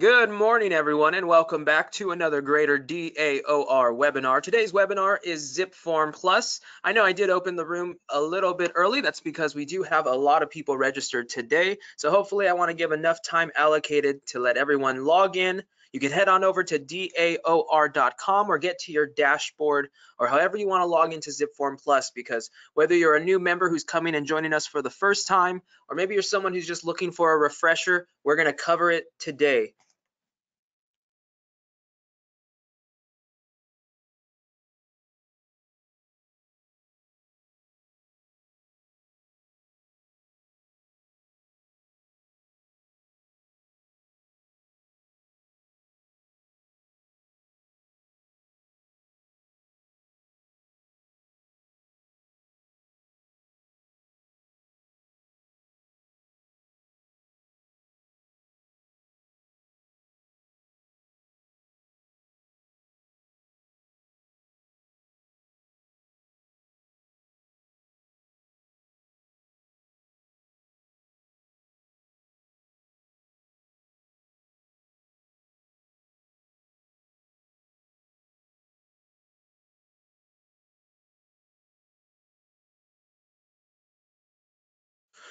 Good morning, everyone, and welcome back to another Greater DAOR webinar. Today's webinar is ZipForm Plus. I know I did open the room a little bit early. That's because we do have a lot of people registered today. So hopefully I want to give enough time allocated to let everyone log in. You can head on over to daor.com or get to your dashboard or however you want to log into ZipForm Plus, because whether you're a new member who's coming and joining us for the first time, or maybe you're someone who's just looking for a refresher, we're going to cover it today.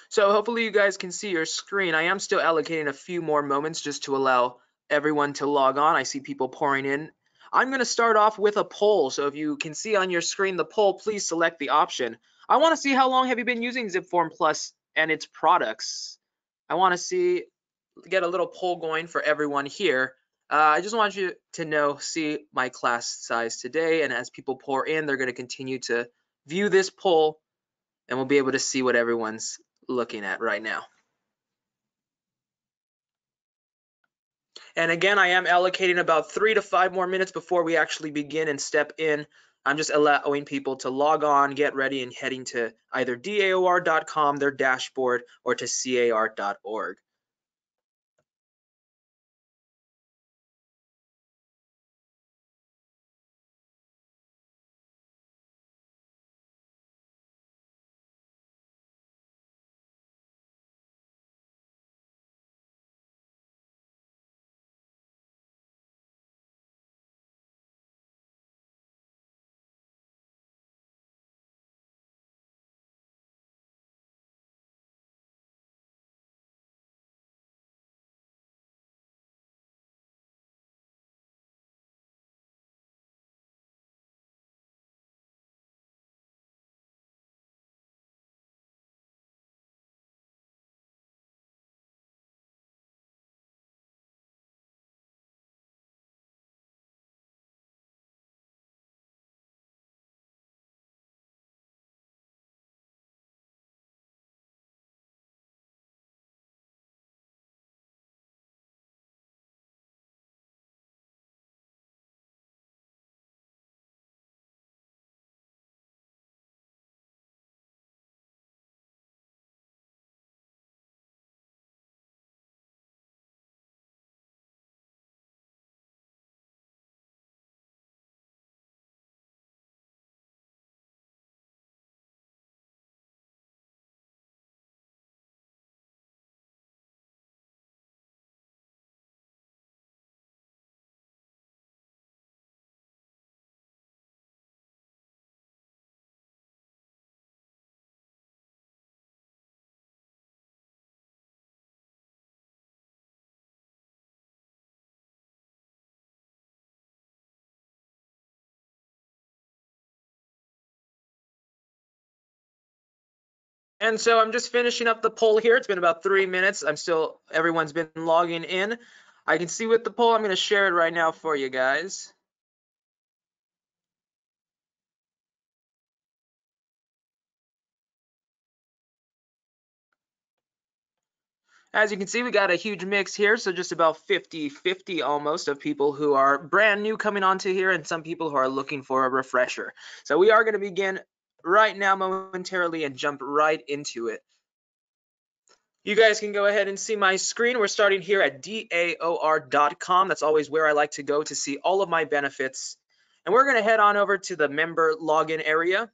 So hopefully you guys can see your screen. I am still allocating a few more moments just to allow everyone to log on. I see people pouring in. I'm going to start off with a poll. So if you can see on your screen the poll, please select the option. I want to see how long have you been using ZipForm Plus and its products. I want to get a little poll going for everyone here. I just want you to see my class size today. And as people pour in, they're going to continue to view this poll, and we'll be able to see what everyone's looking at right now. And again, I am allocating about 3 to 5 more minutes before we actually begin and step in. I'm just allowing people to log on, get ready, and heading to either daor.com, their dashboard, or to car.org. And so I'm just finishing up the poll here. It's been about 3 minutes. Everyone's been logging in. I can see with the poll. I'm going to share it right now for you guys. As you can see, we got a huge mix here, so just about 50-50 almost of people who are brand new coming onto here and some people who are looking for a refresher. So we are going to begin right now momentarily and jump right into it. You guys can go ahead and see my screen. We're starting here at daor.com. That's always where I like to go to see all of my benefits. And we're going to head on over to the member login area.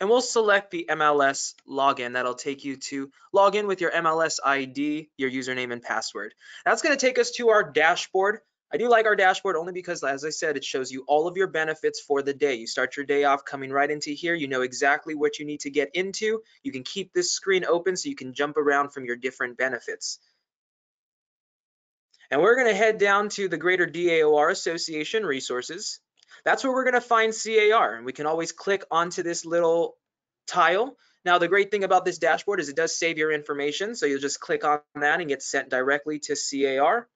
And we'll select the MLS login. That'll take you to log in with your MLS ID, your username and password. That's going to take us to our dashboard. I do like our dashboard only because, as I said, it shows you all of your benefits for the day. You start your day off coming right into here. You know exactly what you need to get into. You can keep this screen open so you can jump around from your different benefits. And we're going to head down to the Greater DAOR Association resources. That's where we're going to find CAR, and we can always click onto this little tile. Now, the great thing about this dashboard is it does save your information, so you'll just click on that and get sent directly to CAR.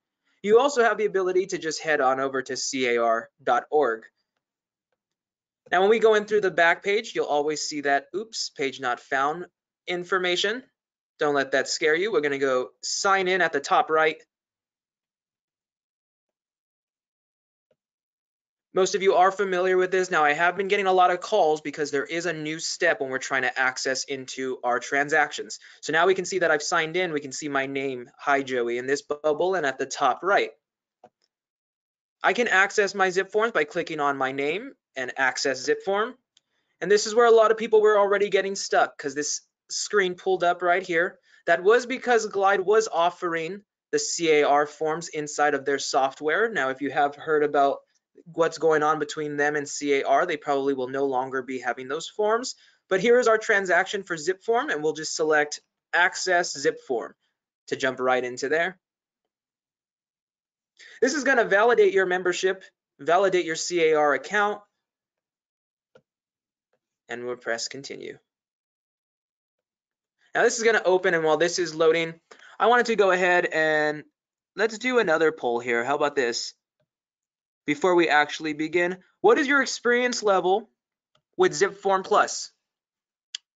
You also have the ability to just head on over to car.org. Now, when we go in through the back page, you'll always see that, oops, page not found information. Don't let that scare you. We're going to go sign in at the top right. Most of you are familiar with this. Now, I have been getting a lot of calls because there is a new step when we're trying to access into our transactions. So now we can see that I've signed in. We can see my name, Hi Joey, in this bubble and at the top right. I can access my ZipForms by clicking on my name and access ZipForm. And this is where a lot of people were already getting stuck because this screen pulled up right here. That was because Glide was offering the CAR forms inside of their software. Now, if you have heard about what's going on between them and CAR, they probably will no longer be having those forms. But here is our transaction for ZipForm, and we'll just select Access ZipForm to jump right into there. This is going to validate your membership, validate your CAR account, and we'll press continue. Now this is going to open, and while this is loading, I wanted to go ahead and let's do another poll here. How about this? Before we actually begin, what is your experience level with ZipForm Plus?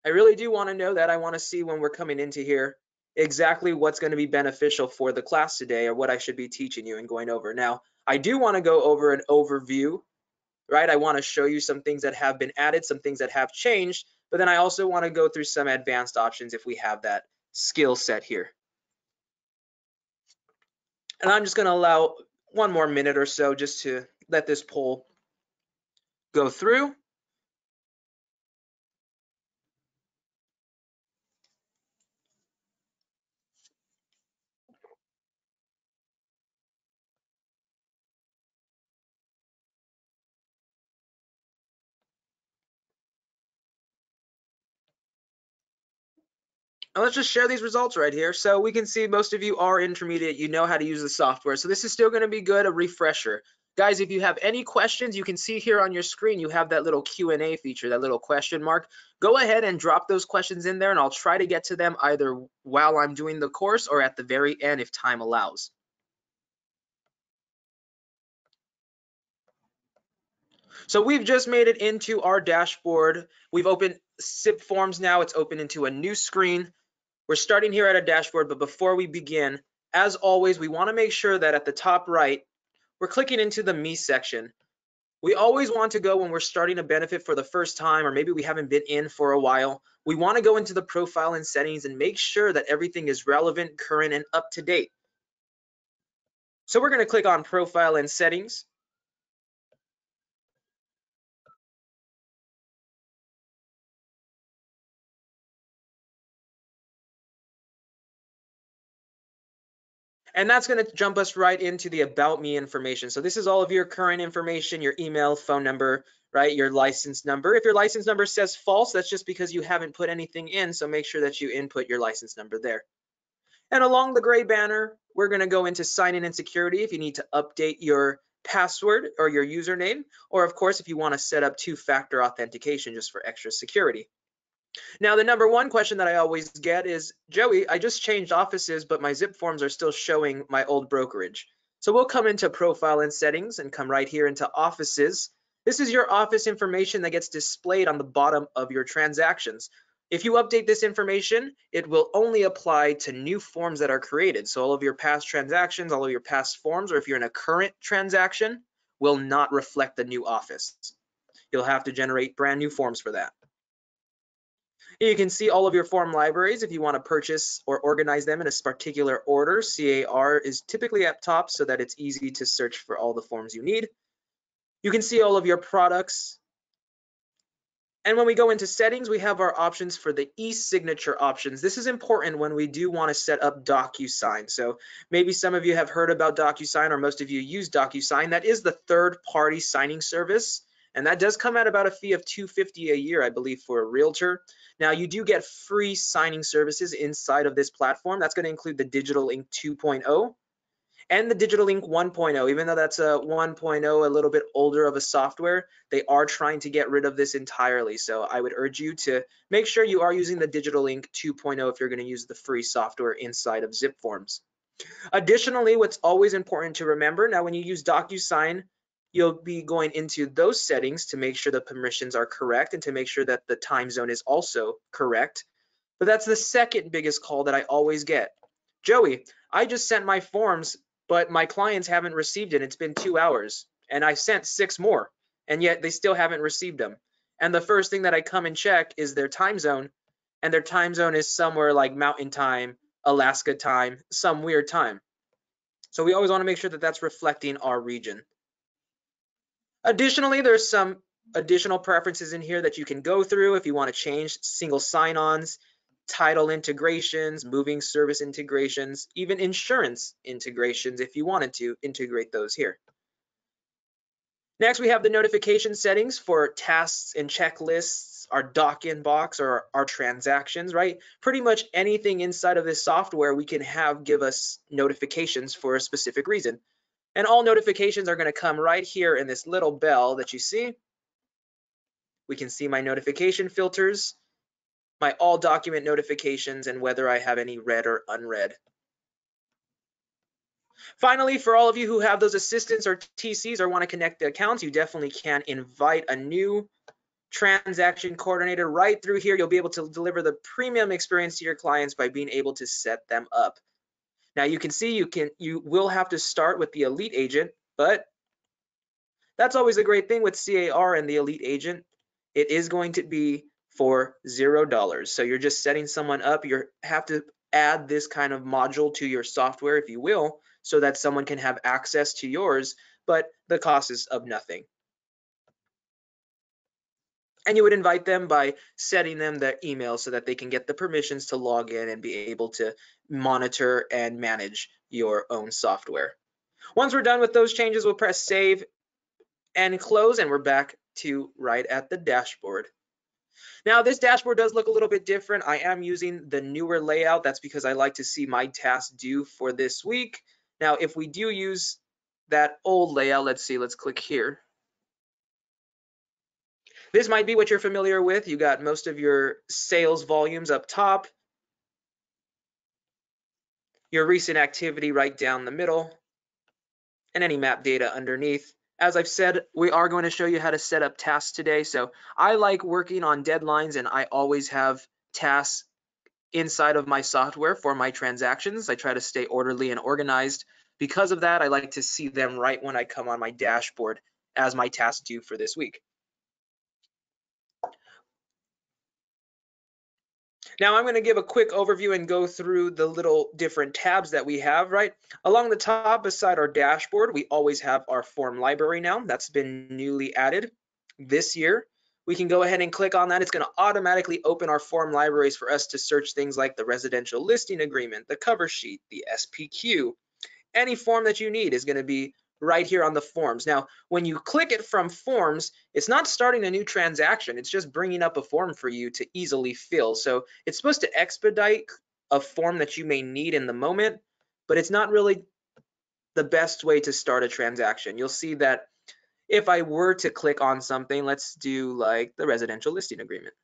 I really do want to know that. I want to see when we're coming into here exactly what's going to be beneficial for the class today or what I should be teaching you and going over. Now, I do want to go over an overview, right? I want to show you some things that have been added, some things that have changed, but then I also want to go through some advanced options if we have that skill set here. And I'm just going to allow one more minute or so just to let this poll go through. And let's just share these results right here. So we can see most of you are intermediate. You know how to use the software. So this is still going to be good, a refresher. Guys, if you have any questions, you can see here on your screen, you have that little Q&A feature, that little question mark. Go ahead and drop those questions in there, and I'll try to get to them either while I'm doing the course or at the very end if time allows. So we've just made it into our dashboard. We've opened ZipForms now. It's open into a new screen. We're starting here at a dashboard, but before we begin, as always, we want to make sure that at the top right, we're clicking into the Me section. We always want to go when we're starting a benefit for the first time, or maybe we haven't been in for a while. We want to go into the profile and settings and make sure that everything is relevant, current, and up to date. So we're going to click on Profile and Settings. And that's going to jump us right into the About Me information. So this is all of your current information, your email, phone number, right? Your license number. If your license number says false, that's just because you haven't put anything in. So make sure that you input your license number there. And along the gray banner, we're going to go into sign in and security if you need to update your password or your username, or of course, if you want to set up two-factor authentication just for extra security. Now, the number one question that I always get is, Joey, I just changed offices, but my ZipForms are still showing my old brokerage. So we'll come into Profile and Settings and come right here into Offices. This is your office information that gets displayed on the bottom of your transactions. If you update this information, it will only apply to new forms that are created. So all of your past transactions, all of your past forms, or if you're in a current transaction, will not reflect the new office. You'll have to generate brand new forms for that. You can see all of your form libraries if you want to purchase or organize them in a particular order. CAR is typically up top so that it's easy to search for all the forms you need. You can see all of your products And when we go into settings, we have our options for the e-signature options. This is important when we do want to set up DocuSign. So maybe some of you have heard about DocuSign, or most of you use DocuSign. That is the third-party signing service, and that does come at about a fee of $250 a year, I believe, for a realtor. Now, you do get free signing services inside of this platform. That's going to include the Digital Ink 2.0 and the Digital Ink 1.0. Even though that's a 1.0, a little bit older of a software, they are trying to get rid of this entirely. So I would urge you to make sure you are using the Digital Ink 2.0 if you're going to use the free software inside of ZipForms. Additionally, what's always important to remember, now when you use DocuSign, you'll be going into those settings to make sure the permissions are correct and to make sure that the time zone is also correct. But that's the second biggest call that I always get. Joey, I just sent my forms, but my clients haven't received it. It's been 2 hours, and I sent 6 more, and yet they still haven't received them. And the first thing that I come and check is their time zone, and their time zone is somewhere like Mountain Time, Alaska time, some weird time. So we always want to make sure that that's reflecting our region. Additionally, there's some additional preferences in here that you can go through if you want to change single sign-ons, title integrations, moving service integrations, even insurance integrations if you wanted to integrate those here. Next, we have the notification settings for tasks and checklists, our doc inbox, or our transactions, right? Pretty much anything inside of this software we can have give us notifications for a specific reason. And all notifications are going to come right here in this little bell that you see. We can see my notification filters, my all document notifications, and whether I have any read or unread. Finally, for all of you who have those assistants or TCs or want to connect the accounts, you definitely can invite a new transaction coordinator right through here. You'll be able to deliver the premium experience to your clients by being able to set them up. Now you can see you will have to start with the Elite Agent, but that's always a great thing with CAR and the Elite Agent. It is going to be for $0. So you're just setting someone up. You have to add this kind of module to your software, if you will, so that someone can have access to yours, but the cost is of nothing. And you would invite them by setting them their email so that they can get the permissions to log in and be able to monitor and manage your own software. Once we're done with those changes, we'll press save and close, and we're back to right at the dashboard. Now, this dashboard does look a little bit different. I am using the newer layout. That's because I like to see my tasks due for this week. Now, if we do use that old layout, let's see, let's click here. This might be what you're familiar with. You got most of your sales volumes up top, your recent activity right down the middle, and any map data underneath. As I've said, we are going to show you how to set up tasks today. So I like working on deadlines, and I always have tasks inside of my software for my transactions. I try to stay orderly and organized. Because of that, I like to see them right when I come on my dashboard as my tasks due for this week. Now I'm going to give a quick overview and go through the little different tabs that we have, right? Along the top beside our dashboard, we always have our form library now. That's been newly added this year. We can go ahead and click on that. It's going to automatically open our form libraries for us to search things like the residential listing agreement, the cover sheet, the SPQ. Any form that you need is going to be right here on the forms. Now, when you click it from forms, it's not starting a new transaction. It's just bringing up a form for you to easily fill. So it's supposed to expedite a form that you may need in the moment, but it's not really the best way to start a transaction. You'll see that if I were to click on something, let's do like the residential listing agreement.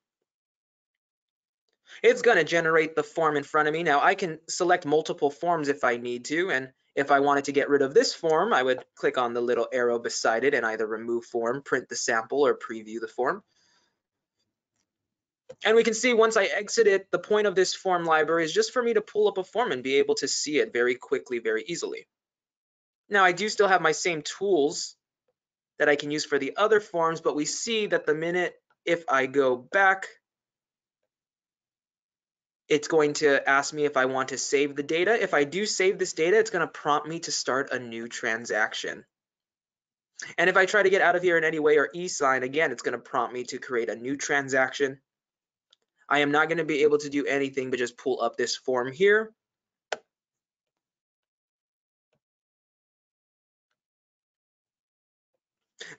It's going to generate the form in front of me. Now I can select multiple forms if I need to, and if I wanted to get rid of this form, I would click on the little arrow beside it and either remove form, print the sample, or preview the form. And we can see once I exit it, the point of this form library is just for me to pull up a form and be able to see it very quickly, very easily. Now I do still have my same tools that I can use for the other forms, but we see that the minute if I go back, it's going to ask me if I want to save the data. If I do save this data, it's going to prompt me to start a new transaction. And if I try to get out of here in any way or e-sign, again, it's going to prompt me to create a new transaction. I am not going to be able to do anything but just pull up this form here.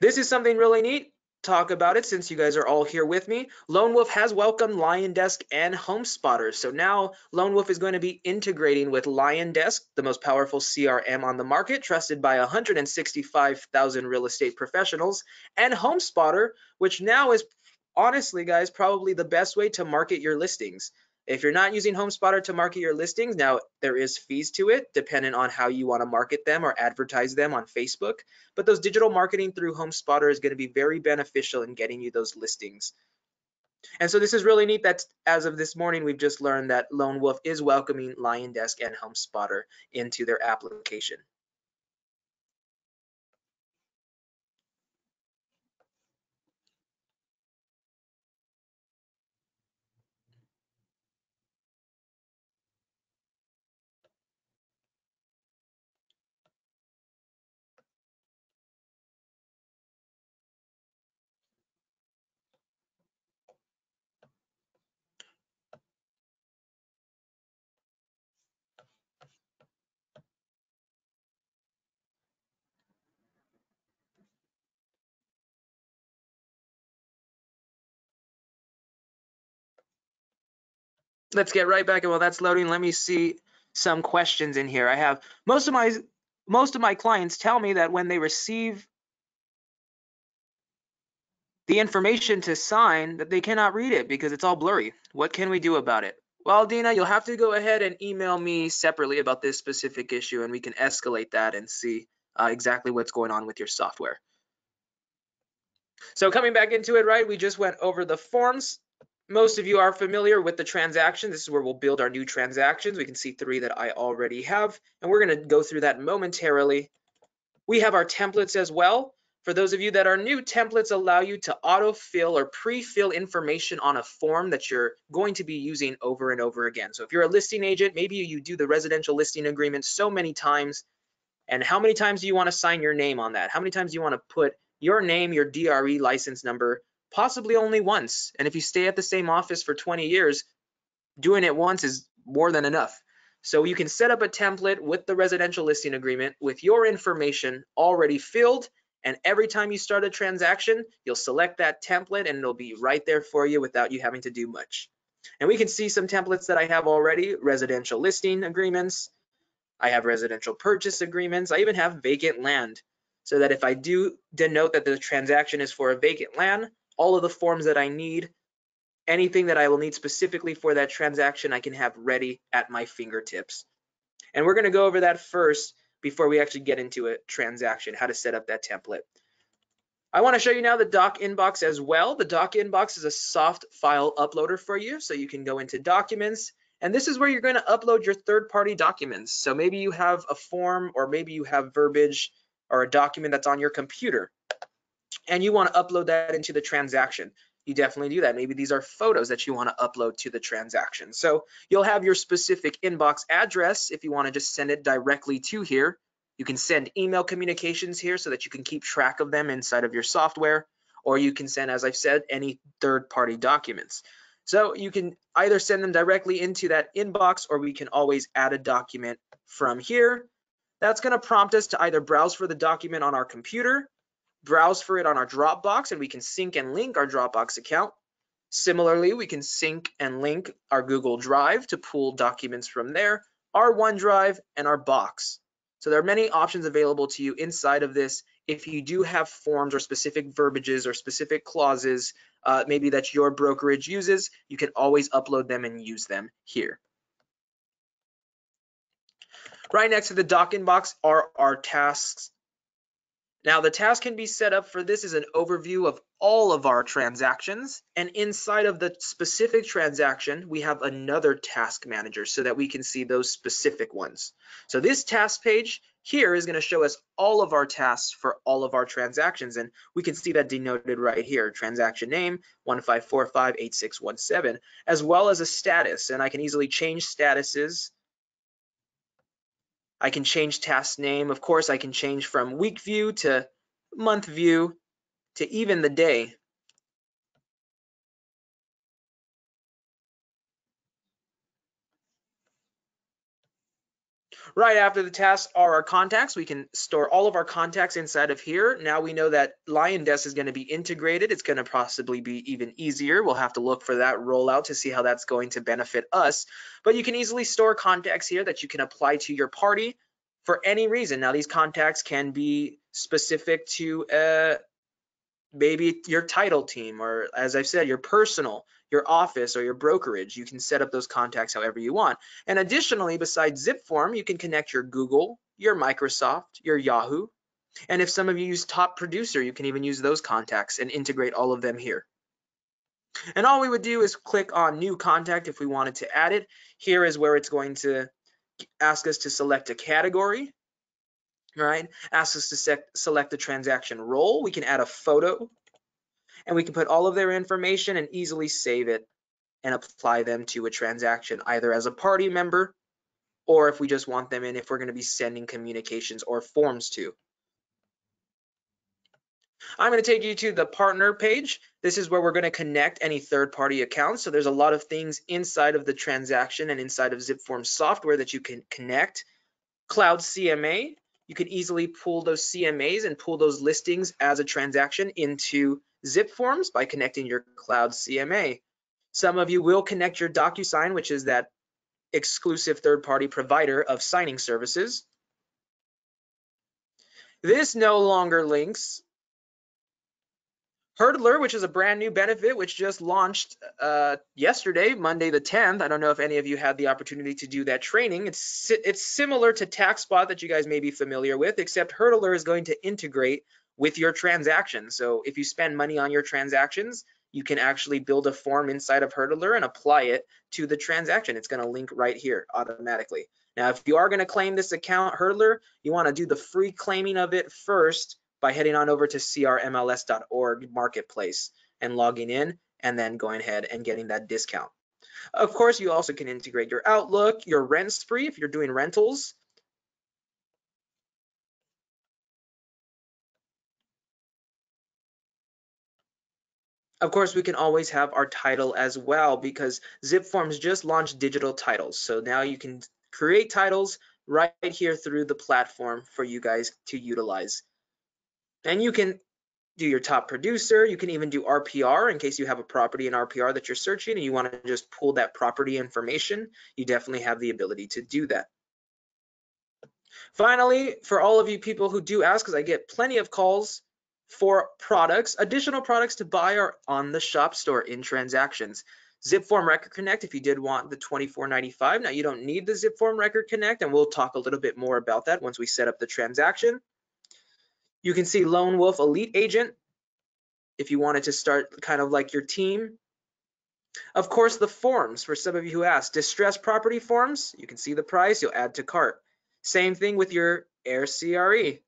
This is something really neat. Talk about it since you guys are all here with me. Lone Wolf has welcomed LionDesk and HomeSpotter. So now Lone Wolf is going to be integrating with LionDesk, the most powerful CRM on the market, trusted by 165,000 real estate professionals, and HomeSpotter, which now is honestly, guys, probably the best way to market your listings. If you're not using HomeSpotter to market your listings, now there is fees to it, depending on how you want to market them or advertise them on Facebook. But those digital marketing through HomeSpotter is going to be very beneficial in getting you those listings. And so this is really neat that as of this morning, we've just learned that Lone Wolf is welcoming LionDesk and HomeSpotter into their application. Let's get right back. And while that's loading, let me see some questions in here. I have most of my clients tell me that when they receive the information to sign, that they cannot read it because it's all blurry. What can we do about it? Well, Dina, you'll have to go ahead and email me separately about this specific issue, and we can escalate that and see exactly what's going on with your software. So coming back into it, right, we just went over the forms. Most of you are familiar with the transaction. This is where we'll build our new transactions. We can see 3 that I already have, and we're going to go through that momentarily. We have our templates as well. For those of you that are new, templates allow you to autofill or pre-fill information on a form that you're going to be using over and over again. So if you're a listing agent, maybe you do the residential listing agreement so many times, and how many times do you want to sign your name on that? How many times do you want to put your name, your DRE license number? Possibly only once. And if you stay at the same office for 20 years, doing it once is more than enough. So you can set up a template with the residential listing agreement with your information already filled, and every time you start a transaction, you'll select that template and it'll be right there for you without you having to do much. And we can see some templates that I have already: residential listing agreements, I have residential purchase agreements, I even have vacant land, so that if I do denote that the transaction is for a vacant land, all of the forms that I need, anything that I will need specifically for that transaction, I can have ready at my fingertips. And we're going to go over that first before we actually get into a transaction, how to set up that template. I want to show you now the doc inbox as well. The doc inbox is a soft file uploader for you, so you can go into documents, and this is where you're going to upload your third-party documents. So maybe you have a form, or maybe you have verbiage or a document that's on your computer, and you want to upload that into the transaction. You definitely do that. Maybe these are photos that you want to upload to the transaction. So you'll have your specific inbox address if you want to just send it directly to here. You can send email communications here so that you can keep track of them inside of your software, or you can send, as I've said, any third-party documents. So you can either send them directly into that inbox, or we can always add a document from here. That's going to prompt us to either browse for the document on our computer, browse for it on our Dropbox, and we can sync and link our Dropbox account. Similarly, we can sync and link our Google Drive to pull documents from there, our OneDrive, and our Box. So there are many options available to you inside of this. If you do have forms or specific verbiages or specific clauses, maybe that your brokerage uses, you can always upload them and use them here. Right next to the doc inbox are our tasks. Now the task can be set up for this is an overview of all of our transactions, and inside of the specific transaction we have another task manager so that we can see those specific ones. So this task page here is going to show us all of our tasks for all of our transactions, and we can see that denoted right here: transaction name 15458617, as well as a status. And I can easily change statuses. I can change task name. Of course, I can change from week view to month view to even the day. Right after the tasks are our contacts. We can store all of our contacts inside of here. Now we know that LionDesk is going to be integrated. It's going to possibly be even easier. We'll have to look for that rollout to see how that's going to benefit us. But you can easily store contacts here that you can apply to your party for any reason. Now these contacts can be specific to maybe your title team, or as I've said, your personal, your office, or your brokerage. You can set up those contacts however you want. And additionally, besides ZipForm, you can connect your Google, your Microsoft, your Yahoo. And if some of you use Top Producer, you can even use those contacts and integrate all of them here. And all we would do is click on New Contact if we wanted to add it. Here is where it's going to ask us to select a category, right? Ask us to select the transaction role. We can add a photo, and we can put all of their information and easily save it and apply them to a transaction, either as a party member or if we just want them in if we're going to be sending communications or forms to. I'm going to take you to the partner page. This is where we're going to connect any third-party accounts. So there's a lot of things inside of the transaction and inside of ZipForms software that you can connect. Cloud CMA, you can easily pull those CMAs and pull those listings as a transaction into ZipForms by connecting your Cloud CMA. Some of you will connect your DocuSign, which is that exclusive third-party provider of signing services. This no longer links Hurdler, which is a brand new benefit which just launched yesterday, Monday the 10th. I don't know if any of you had the opportunity to do that training. It's similar to TaxSpot that you guys may be familiar with, except Hurdler is going to integrate with your transactions. So if you spend money on your transactions, you can actually build a form inside of Hurdler and apply it to the transaction. It's going to link right here automatically. Now, if you are going to claim this account, Hurdler, you want to do the free claiming of it first by heading on over to crmls.org marketplace and logging in, and then going ahead and getting that discount. Of course, you also can integrate your Outlook, your rent spree if you're doing rentals. Of course, we can always have our title as well, because ZipForms just launched digital titles. So now you can create titles right here through the platform for you guys to utilize. And you can do your top producer. You can even do RPR in case you have a property in RPR that you're searching and you want to just pull that property information. You definitely have the ability to do that. Finally, for all of you people who do ask, because I get plenty of calls for products, additional products to buy are on the shop store in transactions. ZipForm Record Connect, if you did want the $24.95. Now you don't need the ZipForm Record Connect, and we'll talk a little bit more about that once we set up the transaction. You can see Lone Wolf Elite Agent if you wanted to start kind of like your team. Of course, the forms, for some of you who asked, distressed property forms, you can see the price, you'll add to cart. Same thing with your Air CRE.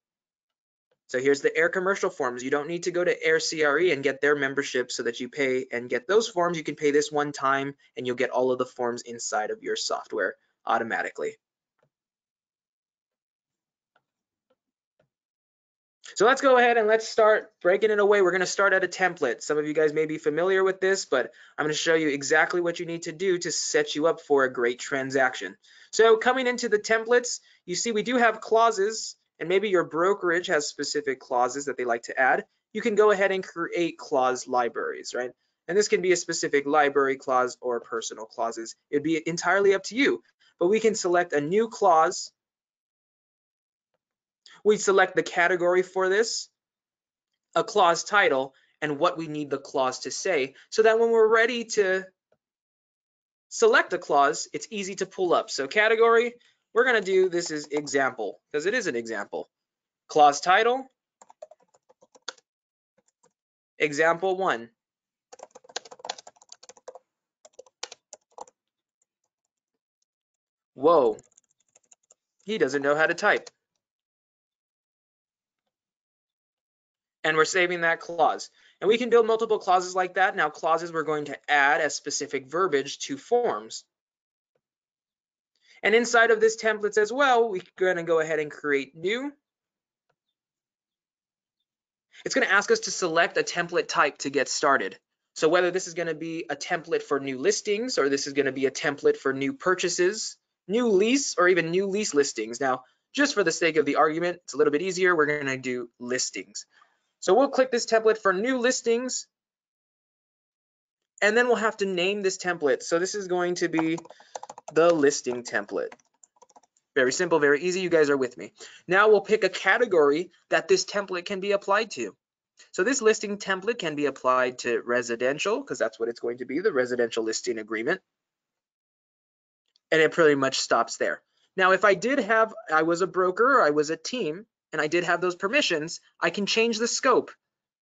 So here's the Air commercial forms. You don't need to go to Air CRE and get their membership so that you pay and get those forms. You can pay this one time and you'll get all of the forms inside of your software automatically. So let's go ahead and let's start breaking it away. We're going to start at a template. Some of you guys may be familiar with this, but I'm going to show you exactly what you need to do to set you up for a great transaction. So coming into the templates, you see we do have clauses, and maybe your brokerage has specific clauses that they like to add. You can go ahead and create clause libraries, right? And this can be a specific library clause or personal clauses. It'd be entirely up to you, but we can select a new clause. We select the category for this, a clause title, and what we need the clause to say, so that when we're ready to select a clause, it's easy to pull up. So category, we're going to do this is example, because it is an example. Clause title, example 1. Whoa, he doesn't know how to type. And we're saving that clause. And we can build multiple clauses like that. Now clauses we're going to add as specific verbiage to forms. And inside of this templates as well, we're going to go ahead and create new. It's going to ask us to select a template type to get started. So whether this is going to be a template for new listings, or this is going to be a template for new purchases, new lease, or even new lease listings. Now, just for the sake of the argument, it's a little bit easier. We're going to do listings. So we'll click this template for new listings, and then we'll have to name this template. So this is going to be the listing template. Very simple, very easy. You guys are with me. Now we'll pick a category that this template can be applied to. So this listing template can be applied to residential, because that's what it's going to be, the residential listing agreement. And it pretty much stops there. Now, if I was a broker, or I was a team, and I did have those permissions, I can change the scope,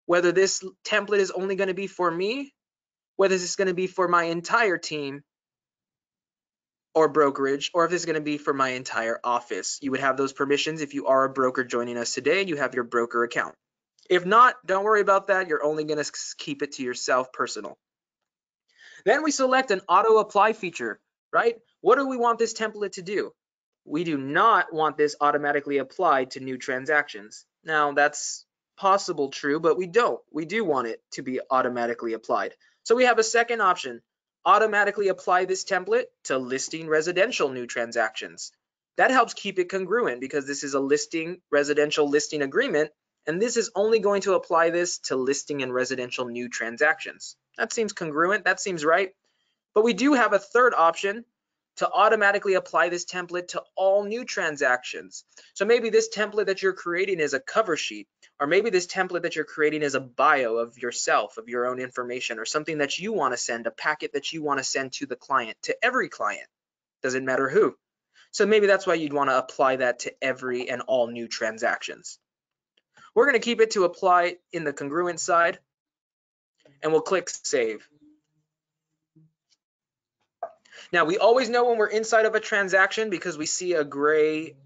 whether this template is only going to be for me, whether this is going to be for my entire team or brokerage, or if this is going to be for my entire office. You would have those permissions if you are a broker joining us today and you have your broker account. If not, don't worry about that. You're only going to keep it to yourself personal. Then we select an auto apply feature, right? What do we want this template to do? We do not want this automatically applied to new transactions. Now that's possible true, but we don't. We do want it to be automatically applied. So we have a second option, automatically apply this template to listing residential new transactions. That helps keep it congruent because this is a residential listing agreement, and this is only going to apply this to listing and residential new transactions. That seems congruent, that seems right. But we do have a third option to automatically apply this template to all new transactions. So maybe this template that you're creating is a cover sheet, or maybe this template that you're creating is a bio of yourself, of your own information, or something that you want to send, a packet that you want to send to the client, to every client. Doesn't matter who. So maybe that's why you'd want to apply that to every and all new transactions. We're going to keep it to apply in the congruent side, and we'll click save. Now, we always know when we're inside of a transaction because we see a gray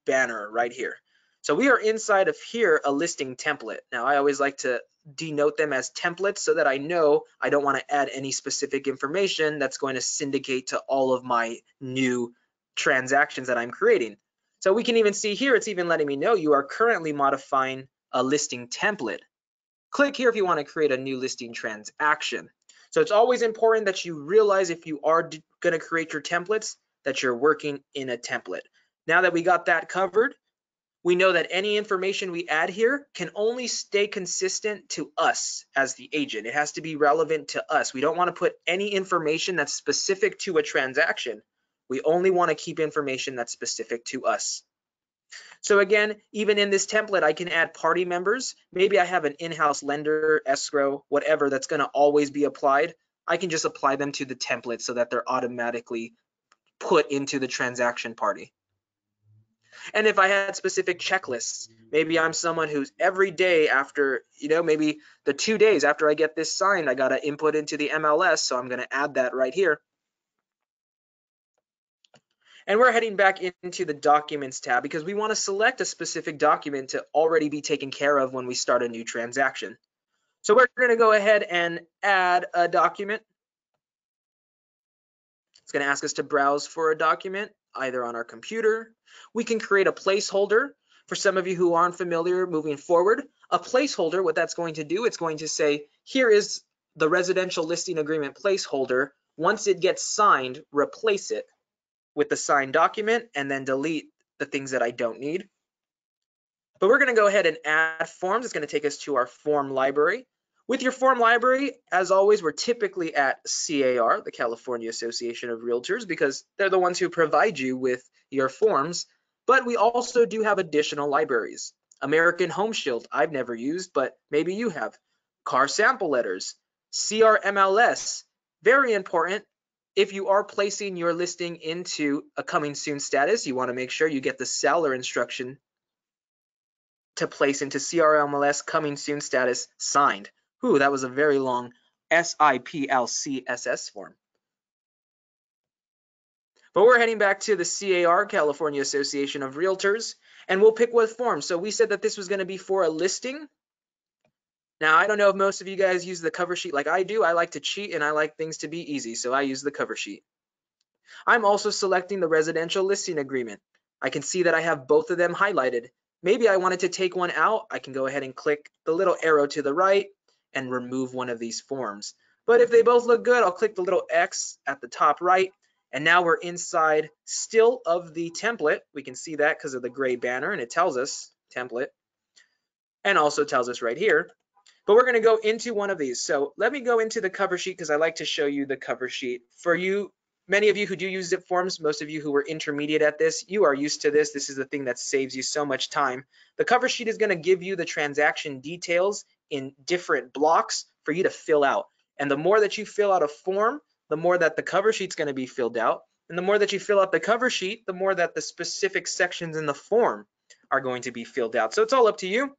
banner right here. So we are inside of here, a listing template. Now, I always like to denote them as templates so that I know I don't want to add any specific information that's going to syndicate to all of my new transactions that I'm creating. So we can even see here, it's even letting me know you are currently modifying a listing template. Click here if you want to create a new listing transaction. So it's always important that you realize if you are going to create your templates that you're working in a template. Now that we got that covered, we know that any information we add here can only stay consistent to us as the agent. It has to be relevant to us. We don't want to put any information that's specific to a transaction. We only want to keep information that's specific to us. So again, even in this template, I can add party members. Maybe I have an in-house lender, escrow, whatever that's going to always be applied. I can just apply them to the template so that they're automatically put into the transaction party. And if I had specific checklists, maybe I'm someone who's every day after, maybe the 2 days after I get this signed, I got to input into the MLS. So I'm going to add that right here. And we're heading back into the Documents tab because we want to select a specific document to already be taken care of when we start a new transaction. So we're going to go ahead and add a document. It's going to ask us to browse for a document, either on our computer. We can create a placeholder. For some of you who aren't familiar moving forward, a placeholder, what that's going to do, it's going to say, here is the residential listing agreement placeholder. Once it gets signed, replace it with the signed document and then delete the things that I don't need. But we're going to go ahead and add forms. It's going to take us to our form library. With your form library, as always, we're typically at CAR, the California Association of Realtors, because they're the ones who provide you with your forms. But we also do have additional libraries. American Home Shield, I've never used, but maybe you have. Car sample letters, CRMLS, very important. If you are placing your listing into a coming soon status, you want to make sure you get the seller instruction to place into CRMLS coming soon status signed. Ooh, that was a very long SIPLCSS form. But we're heading back to the CAR, California Association of Realtors, and we'll pick what form. So we said that this was going to be for a listing. Now, I don't know if most of you guys use the cover sheet like I do. I like to cheat and I like things to be easy, so I use the cover sheet. I'm also selecting the residential listing agreement. I can see that I have both of them highlighted. maybe I wanted to take one out, I can go ahead and click the little arrow to the right and remove one of these forms. But if they both look good, I'll click the little X at the top right, and now we're inside still of the template. We can see that because of the gray banner, and it tells us template, and also tells us right here. But we're going to go into one of these. So let me go into the cover sheet because I like to show you the cover sheet. For you, many of you who do use ZipForms, most of you who were intermediate at this, you are used to this. This is the thing that saves you so much time. The cover sheet is going to give you the transaction details in different blocks for you to fill out. And the more that you fill out a form, the more that the cover sheet's going to be filled out. And the more that you fill out the cover sheet, the more that the specific sections in the form are going to be filled out. So it's all up to you.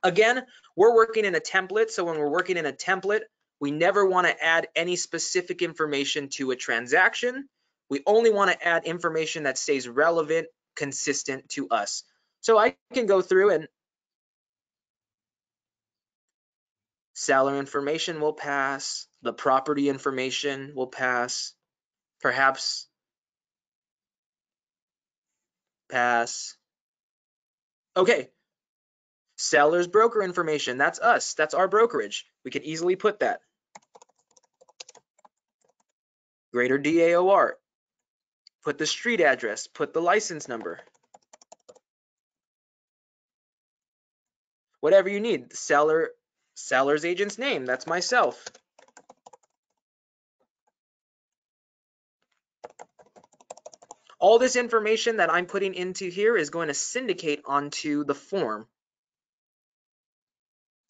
Again, we're working in a template, so when we're working in a template, we never want to add any specific information to a transaction. We only want to add information that stays relevant, consistent to us. So I can go through and seller information will pass, the property information will pass, perhaps pass. Okay, seller's broker information, that's us, that's our brokerage. We can easily put that. Greater DAOR. Put the street address, put the license number. Whatever you need. Seller's agent's name, that's myself. All this information that I'm putting into here is going to syndicate onto the form.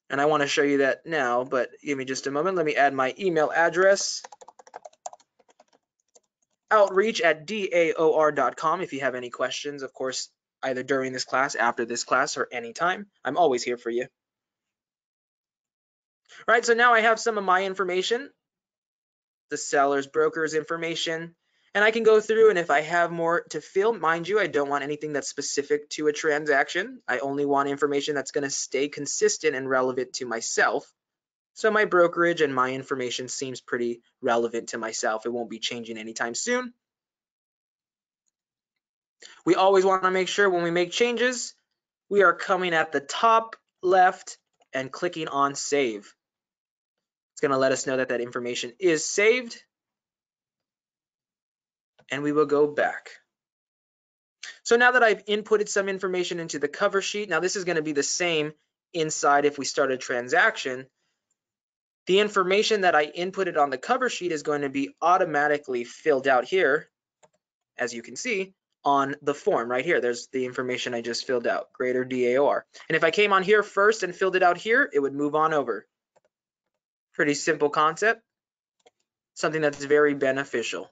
And I want to show you that now, but give me just a moment. Let me add my email address. outreach@daor.com if you have any questions, of course, either during this class, after this class, or anytime. I'm always here for you. All right, so now I have some of my information, the seller's broker's information, and I can go through, and if I have more to fill, mind you, I don't want anything that's specific to a transaction. I only want information that's going to stay consistent and relevant to myself. So my brokerage and my information seems pretty relevant to myself. It won't be changing anytime soon. We always want to make sure when we make changes, we are coming at the top left and clicking on save. It's going to let us know that that information is saved. And we will go back. So now that I've inputted some information into the cover sheet, now this is going to be the same inside if we start a transaction. The information that I inputted on the cover sheet is going to be automatically filled out here, as you can see, on the form right here. There's the information I just filled out, greater DAOR. And if I came on here first and filled it out here, it would move on over. Pretty simple concept, something that's very beneficial.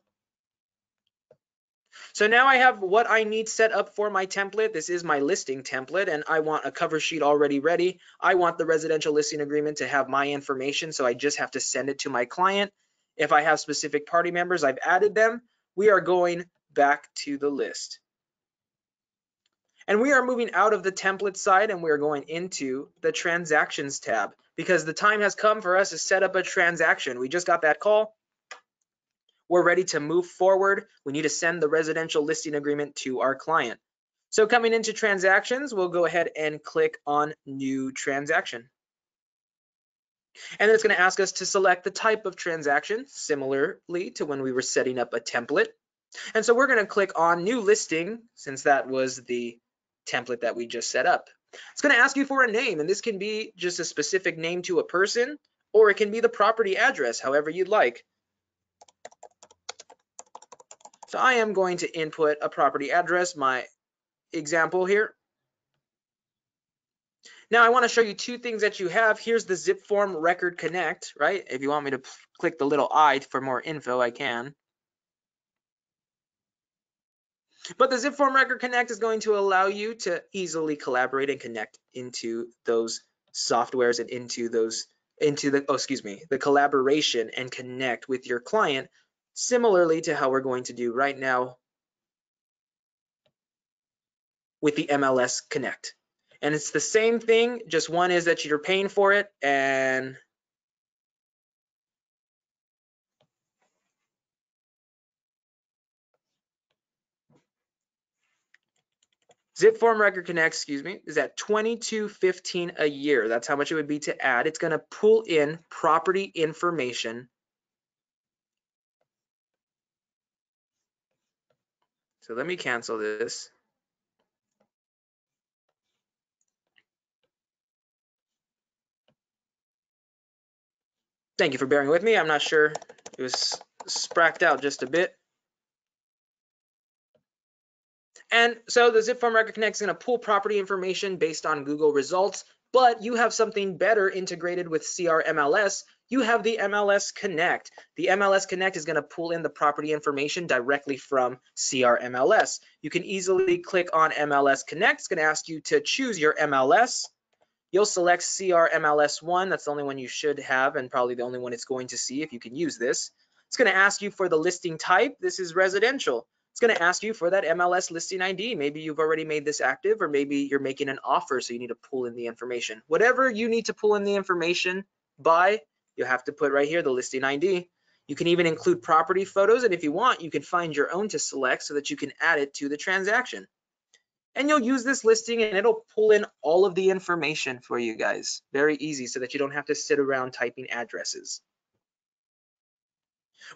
So now I have what I need set up for my template. This is my listing template, and I want a cover sheet already ready. I want the residential listing agreement to have my information, so I just have to send it to my client. If I have specific party members, I've added them. We are going back to the list. And we are moving out of the template side, and we are going into the transactions tab, because the time has come for us to set up a transaction. We just got that call. We're ready to move forward. We need to send the residential listing agreement to our client. So coming into transactions, we'll go ahead and click on new transaction. And then it's going to ask us to select the type of transaction, similarly to when we were setting up a template. And so we're going to click on new listing, since that was the template that we just set up. It's going to ask you for a name, and this can be just a specific name to a person, or it can be the property address, however you'd like. So I am going to input a property address, my example here. Now I want to show you two things that you have. Here's the ZipForm Record Connect, right? If you want me to click the little I for more info, I can. But the ZipForm Record Connect is going to allow you to easily collaborate and connect into those softwares and into the collaboration and connect with your client, similarly to how we're going to do right now with the MLS Connect. And it's the same thing, just one is that you're paying for it, and ZipForm Record Connect, is at $22.15 a year. That's how much it would be to add. It's going to pull in property information. So let me cancel this. Thank you for bearing with me. I'm not sure. It was spracked out just a bit. And so the ZipForm Record Connect is going to pull property information based on Google results, but you have something better integrated with CRMLS. You have the MLS Connect. The MLS Connect is going to pull in the property information directly from CRMLS. You can easily click on MLS Connect. It's going to ask you to choose your MLS. You'll select CRMLS1. That's the only one you should have and probably the only one it's going to see if you can use this. It's going to ask you for the listing type. This is residential. It's going to ask you for that MLS listing ID. Maybe you've already made this active, or maybe you're making an offer, so you need to pull in the information. Whatever you need to pull in the information by, you have to put right here the listing ID. You can even include property photos, and if you want, you can find your own to select so that you can add it to the transaction. And you'll use this listing and it'll pull in all of the information for you guys. Very easy, so that you don't have to sit around typing addresses.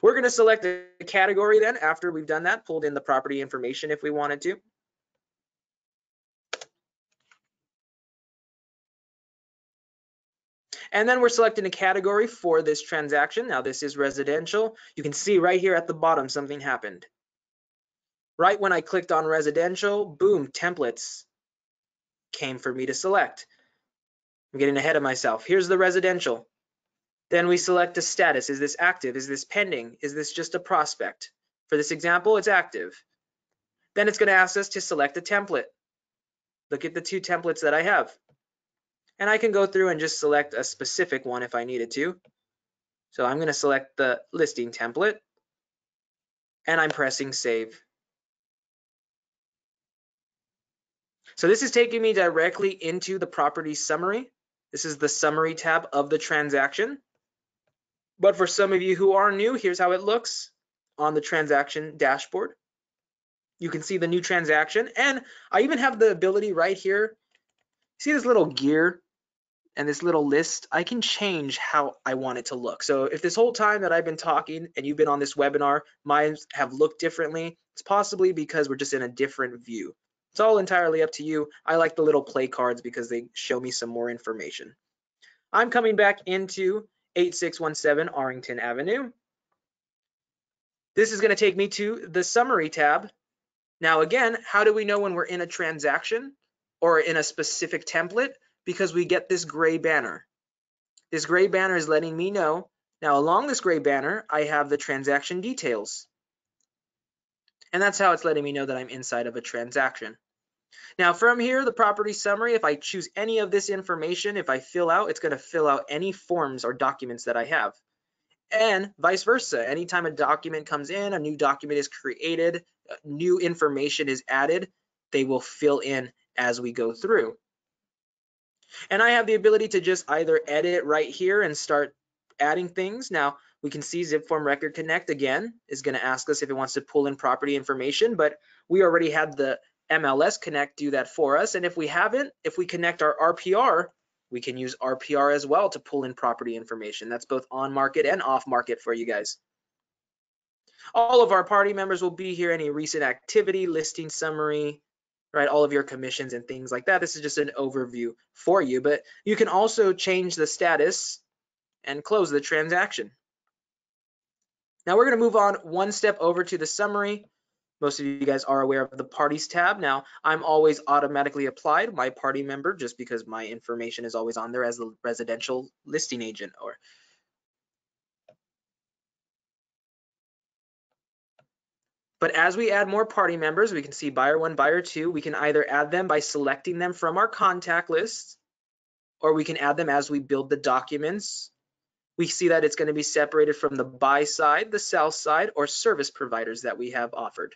We're going to select a category then after we've done that, pulled in the property information if we wanted to. And then we're selecting a category for this transaction. Now this is residential. You can see right here at the bottom something happened. Right when I clicked on residential, boom, templates came for me to select. I'm getting ahead of myself. Here's the residential. Then we select a status. Is this active? Is this pending? Is this just a prospect? For this example, it's active. Then it's going to ask us to select a template. Look at the two templates that I have. And I can go through and just select a specific one if I needed to. So I'm going to select the listing template. And I'm pressing save. So this is taking me directly into the property summary. This is the summary tab of the transaction. But for some of you who are new, here's how it looks on the transaction dashboard. You can see the new transaction, and I even have the ability right here. See this little gear and this little list? I can change how I want it to look. So if this whole time that I've been talking and you've been on this webinar, mine have looked differently, it's possibly because we're just in a different view. It's all entirely up to you. I like the little play cards because they show me some more information. I'm coming back into 8617 Arlington Avenue. This is going to take me to the summary tab. Now again, how do we know when we're in a transaction or in a specific template? Because we get this gray banner. This gray banner is letting me know. Now along this gray banner, I have the transaction details. And that's how it's letting me know that I'm inside of a transaction. Now from here, the property summary, if I choose any of this information, if I fill out, it's going to fill out any forms or documents that I have. And vice versa. Anytime a document comes in, a new document is created, new information is added, they will fill in as we go through. And I have the ability to just either edit right here and start adding things. Now we can see ZipForm Record Connect again is going to ask us if it wants to pull in property information, but we already had the MLS Connect do that for us. And if we haven't, if we connect our RPR, we can use RPR as well to pull in property information. That's both on market and off market for you guys. All of our party members will be here. Any recent activity, listing summary, right? All of your commissions and things like that. This is just an overview for you, but you can also change the status and close the transaction. Now we're going to move on one step over to the summary. Most of you guys are aware of the parties tab. Now I'm always automatically applied my party member just because my information is always on there as the residential listing agent. But as we add more party members, we can see buyer 1, buyer 2. We can either add them by selecting them from our contact list, or we can add them as we build the documents. We see that it's going to be separated from the buy side, the sell side, or service providers that we have offered,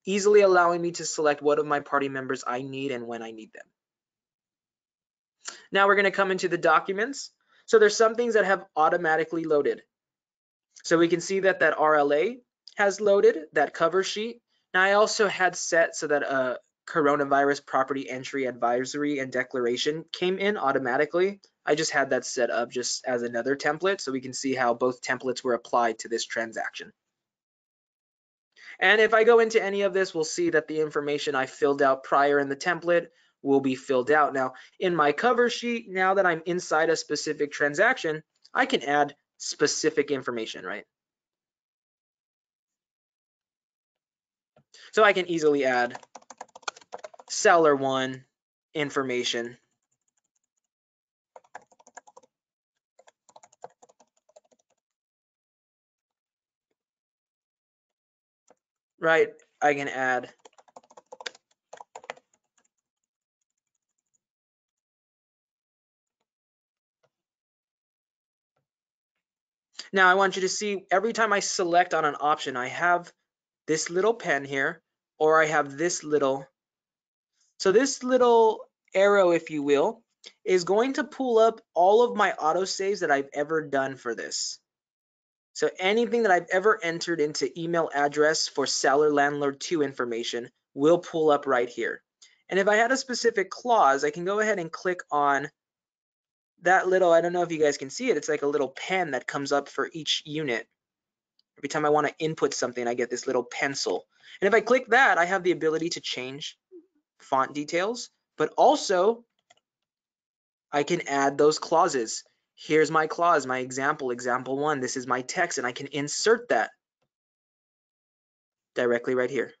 easily allowing me to select what of my party members I need and when I need them. Now we're going to come into the documents. So there's some things that have automatically loaded. So we can see that that RLA has loaded, that cover sheet. Now I also had set so that coronavirus property entry advisory and declaration came in automatically. I just had that set up just as another template so we can see how both templates were applied to this transaction. And if I go into any of this, we'll see that the information I filled out prior in the template will be filled out. Now, in my cover sheet, now that I'm inside a specific transaction, I can add specific information, right? So I can easily add seller one information. Right, I can add now I want you to see every time I select on an option, I have this little pen here, or I have this little. So this little arrow, if you will, is going to pull up all of my autosaves that I've ever done for this. So anything that I've ever entered into email address for seller landlord 2 information will pull up right here. And if I had a specific clause, I can go ahead and click on that little, I don't know if you guys can see it, it's like a little pen that comes up for each unit. Every time I want to input something, I get this little pencil. And if I click that, I have the ability to change font details, but also I can add those clauses. Here's my clause, my example 1. This is my text, and I can insert that directly right here.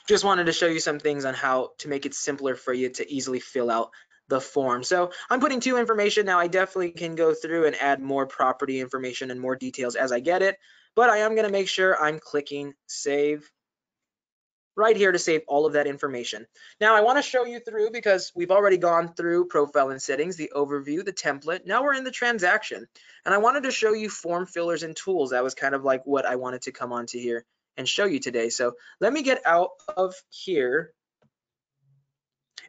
Just wanted to show you some things on how to make it simpler for you to easily fill out the form. So I'm putting 2 information now. I definitely can go through and add more property information and more details as I get it, but I am going to make sure I'm clicking save right here to save all of that information. Now I want to show you through, because we've already gone through profile and settings, the overview, the template. Now we're in the transaction, and I wanted to show you form fillers and tools. That was kind of like what I wanted to come onto here and show you today. So let me get out of here,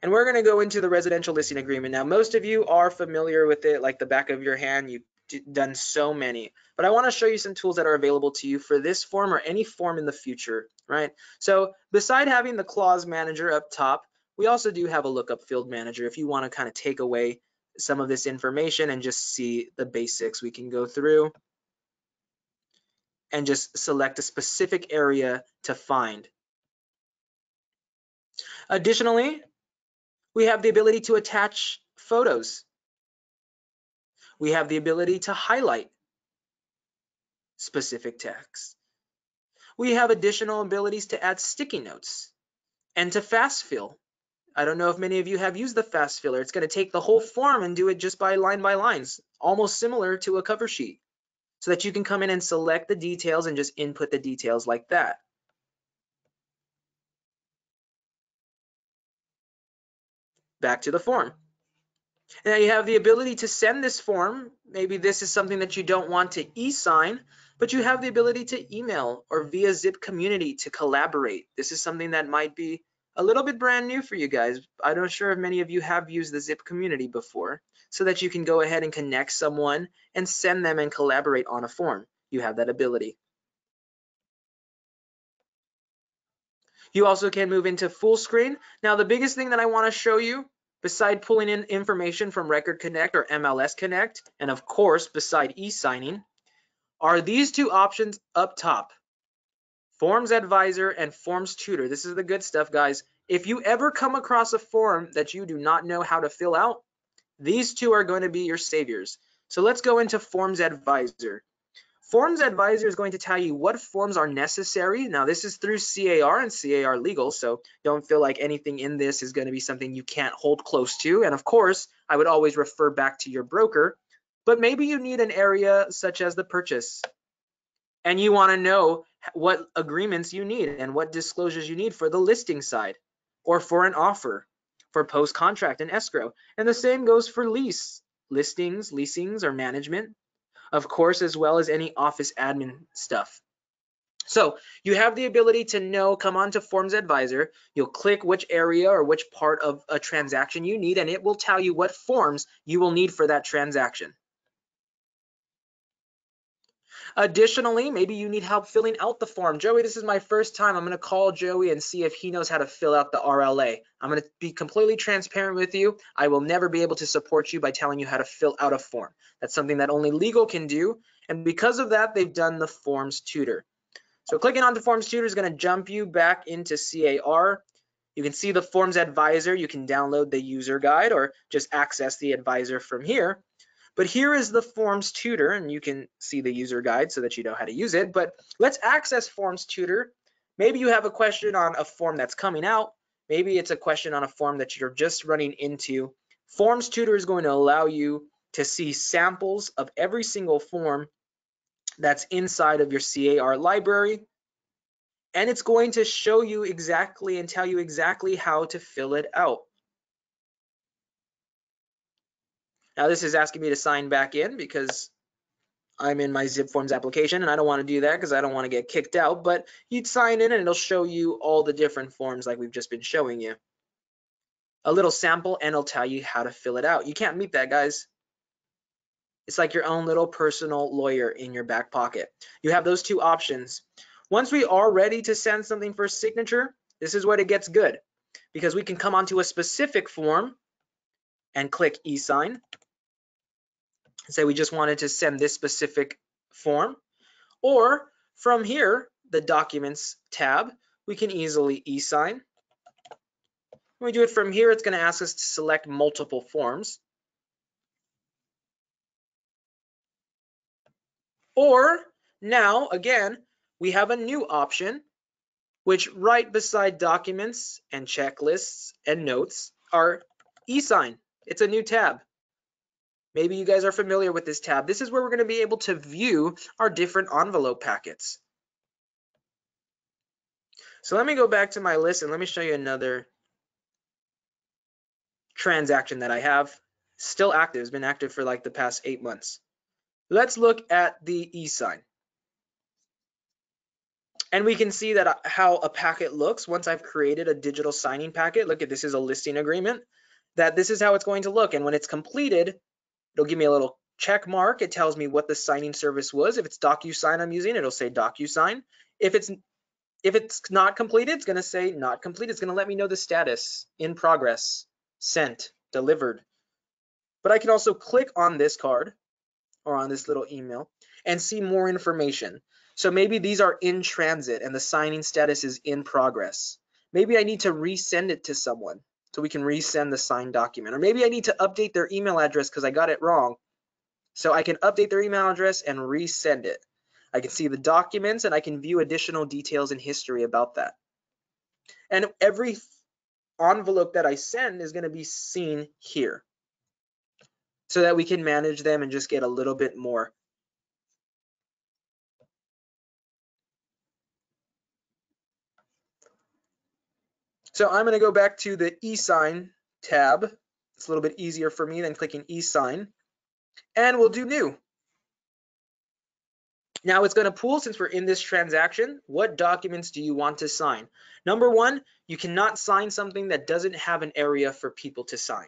and we're going to go into the residential listing agreement. Now, most of you are familiar with it like the back of your hand. You've done so many, but I want to show you some tools that are available to you for this form or any form in the future, right? So beside having the clause manager up top, we also do have a lookup field manager. If you want to kind of take away some of this information and just see the basics, we can go through and just select a specific area to find. Additionally, we have the ability to attach photos. We have the ability to highlight specific text. We have additional abilities to add sticky notes and to fast fill. I don't know if many of you have used the fast filler. It's going to take the whole form and do it just by lines, almost similar to a cover sheet, so that you can come in and select the details and just input the details like that. Back to the form. Now you have the ability to send this form. Maybe this is something that you don't want to e-sign, but you have the ability to email or via Zip Community to collaborate. This is something that might be a little bit brand new for you guys. I'm not sure if many of you have used the Zip Community before, so that you can go ahead and connect someone and send them and collaborate on a form. You have that ability. You also can move into full screen. Now the biggest thing that I want to show you, beside pulling in information from Record Connect or MLS Connect, and of course beside e-signing, are these 2 options up top. Forms Advisor and Forms Tutor. This is the good stuff, guys. If you ever come across a form that you do not know how to fill out, these 2 are going to be your saviors. So let's go into Forms Advisor. Forms Advisor is going to tell you what forms are necessary. Now this is through CAR and CAR Legal, so don't feel like anything in this is going to be something you can't hold close to. And of course, I would always refer back to your broker, but maybe you need an area such as the purchase, and you want to know what agreements you need and what disclosures you need for the listing side or for an offer, for post-contract and escrow. And the same goes for lease, listings, leasings, or management, of course, as well as any office admin stuff. So you have the ability to know, come on to Forms Advisor, you'll click which area or which part of a transaction you need, and it will tell you what forms you will need for that transaction. Additionally, maybe you need help filling out the form. Joey, this is my first time. I'm going to call Joey and see if he knows how to fill out the RLA. I'm going to be completely transparent with you. I will never be able to support you by telling you how to fill out a form. That's something that only legal can do. And because of that, they've done the Forms Tutor. So clicking on the Forms Tutor is going to jump you back into CAR. You can see the Forms Advisor. You can download the user guide or just access the advisor from here. But here is the Forms Tutor, and you can see the user guide so that you know how to use it. But let's access Forms Tutor. Maybe you have a question on a form that's coming out. Maybe it's a question on a form that you're just running into. Forms Tutor is going to allow you to see samples of every single form that's inside of your CAR library. And it's going to show you exactly and tell you exactly how to fill it out. Now this is asking me to sign back in because I'm in my ZipForms application and I don't want to do that because I don't want to get kicked out, but you'd sign in and it'll show you all the different forms like we've just been showing you. A little sample and it'll tell you how to fill it out. You can't beat that, guys. It's like your own little personal lawyer in your back pocket. You have those two options. Once we are ready to send something for signature, this is where it gets good because we can come onto a specific form and click e-sign. Say we just wanted to send this specific form, or from here, the Documents tab, we can easily e-sign. When we do it from here, it's going to ask us to select multiple forms. Or now, again, we have a new option, which right beside Documents and Checklists and Notes are e-sign. It's a new tab. Maybe you guys are familiar with this tab. This is where we're going to be able to view our different envelope packets. So let me go back to my list and let me show you another transaction that I have. Still active. It's been active for like the past 8 months. Let's look at the e-sign. And we can see that how a packet looks once I've created a digital signing packet. Look at this is a listing agreement. That this is how it's going to look. And when it's completed, it'll give me a little check mark. It tells me what the signing service was. If it's DocuSign I'm using, it'll say DocuSign. If it's not completed, it's going to say not complete. It's going to let me know the status, in progress, sent, delivered. But I can also click on this card or on this little email and see more information. So maybe these are in transit and the signing status is in progress. Maybe I need to resend it to someone so we can resend the signed document. Or maybe I need to update their email address because I got it wrong. So I can update their email address and resend it. I can see the documents and I can view additional details and history about that. And every envelope that I send is going to be seen here so that we can manage them and just get a little bit more. So I'm going to go back to the e-sign tab. It's a little bit easier for me than clicking e-sign. And we'll do new. Now it's going to pull, since we're in this transaction, what documents do you want to sign? Number one, you cannot sign something that doesn't have an area for people to sign.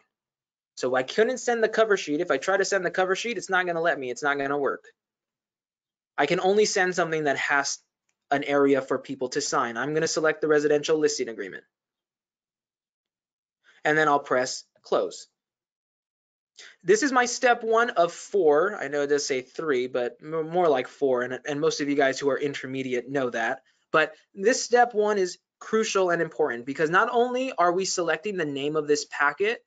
So I couldn't send the cover sheet. If I try to send the cover sheet, it's not going to let me. It's not going to work. I can only send something that has an area for people to sign. I'm going to select the residential listing agreement. And then I'll press close. This is my step 1 of 4. I know it does say 3, but more like 4. And most of you guys who are intermediate know that. But this step 1 is crucial and important because not only are we selecting the name of this packet,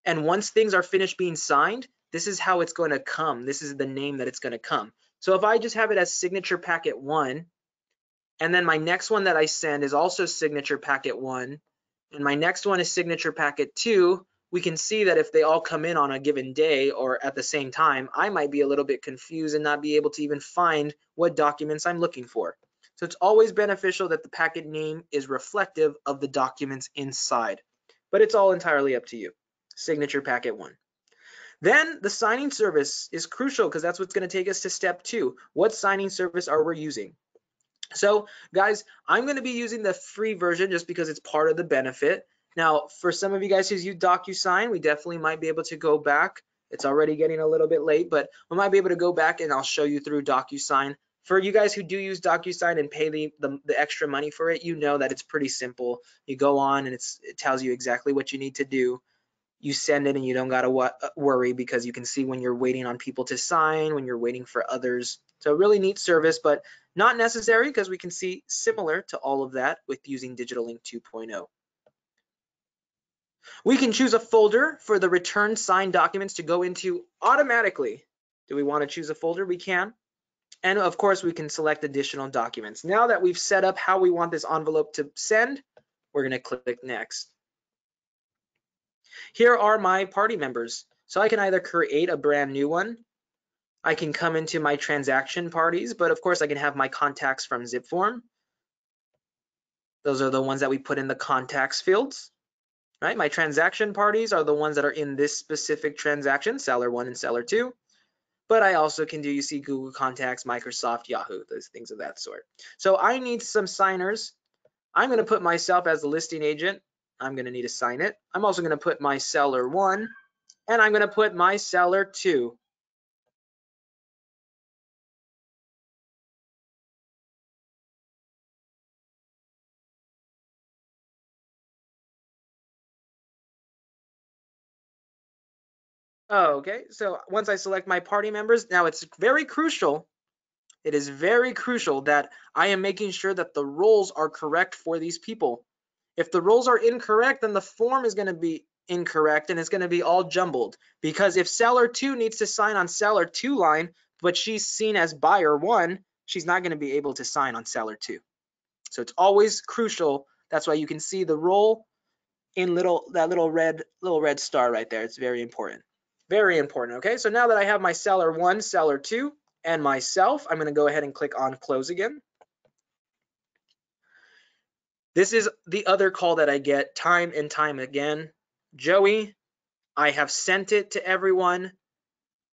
and once things are finished being signed, this is how it's going to come. This is the name that it's going to come. So if I just have it as signature packet 1, and then my next one that I send is also signature packet 1, and my next one is signature packet 2, we can see that if they all come in on a given day or at the same time, I might be a little bit confused and not be able to even find what documents I'm looking for. So it's always beneficial that the packet name is reflective of the documents inside, but it's all entirely up to you. Signature packet 1. Then the signing service is crucial because that's what's going to take us to step 2. What signing service are we using? So guys, I'm going to be using the free version just because it's part of the benefit. Now, for some of you guys who use DocuSign, we definitely might be able to go back It's already getting a little bit late, but we might be able to go back and I'll show you through DocuSign. For you guys who do use DocuSign and pay the extra money for it, you know that it's pretty simple. You go on and it tells you exactly what you need to do. You send it and you don't got to worry because you can see when you're waiting on people to sign, when you're waiting for others. So really neat service, but not necessary because we can see similar to all of that with using Digital Link 2.0. We can choose a folder for the return signed documents to go into automatically. Do we want to choose a folder? We can. And of course, we can select additional documents. Now that we've set up how we want this envelope to send, we're going to click next. Here are my party members. So I can either create a brand new one. I can come into my transaction parties, but of course I can have my contacts from ZipForm. Those are the ones that we put in the contacts fields. Right? My transaction parties are the ones that are in this specific transaction, seller 1 and seller 2. But I also can do, you see, Google Contacts, Microsoft, Yahoo, those things of that sort. So I need some signers. I'm going to put myself as the listing agent. I'm going to need to sign it. I'm also going to put my seller 1, and I'm going to put my seller 2. Okay, so once I select my party members, now it's very crucial. It is very crucial that I am making sure that the roles are correct for these people. If the roles are incorrect, then the form is going to be incorrect and it's going to be all jumbled. Because if seller 2 needs to sign on seller 2 line, but she's seen as buyer 1, she's not going to be able to sign on seller 2. So it's always crucial. That's why you can see the role in that little red star right there. It's very important. Very important. Okay, so now that I have my seller 1, seller 2, and myself, I'm going to go ahead and click on close again. This is the other call that I get time and time again. Joey, I have sent it to everyone,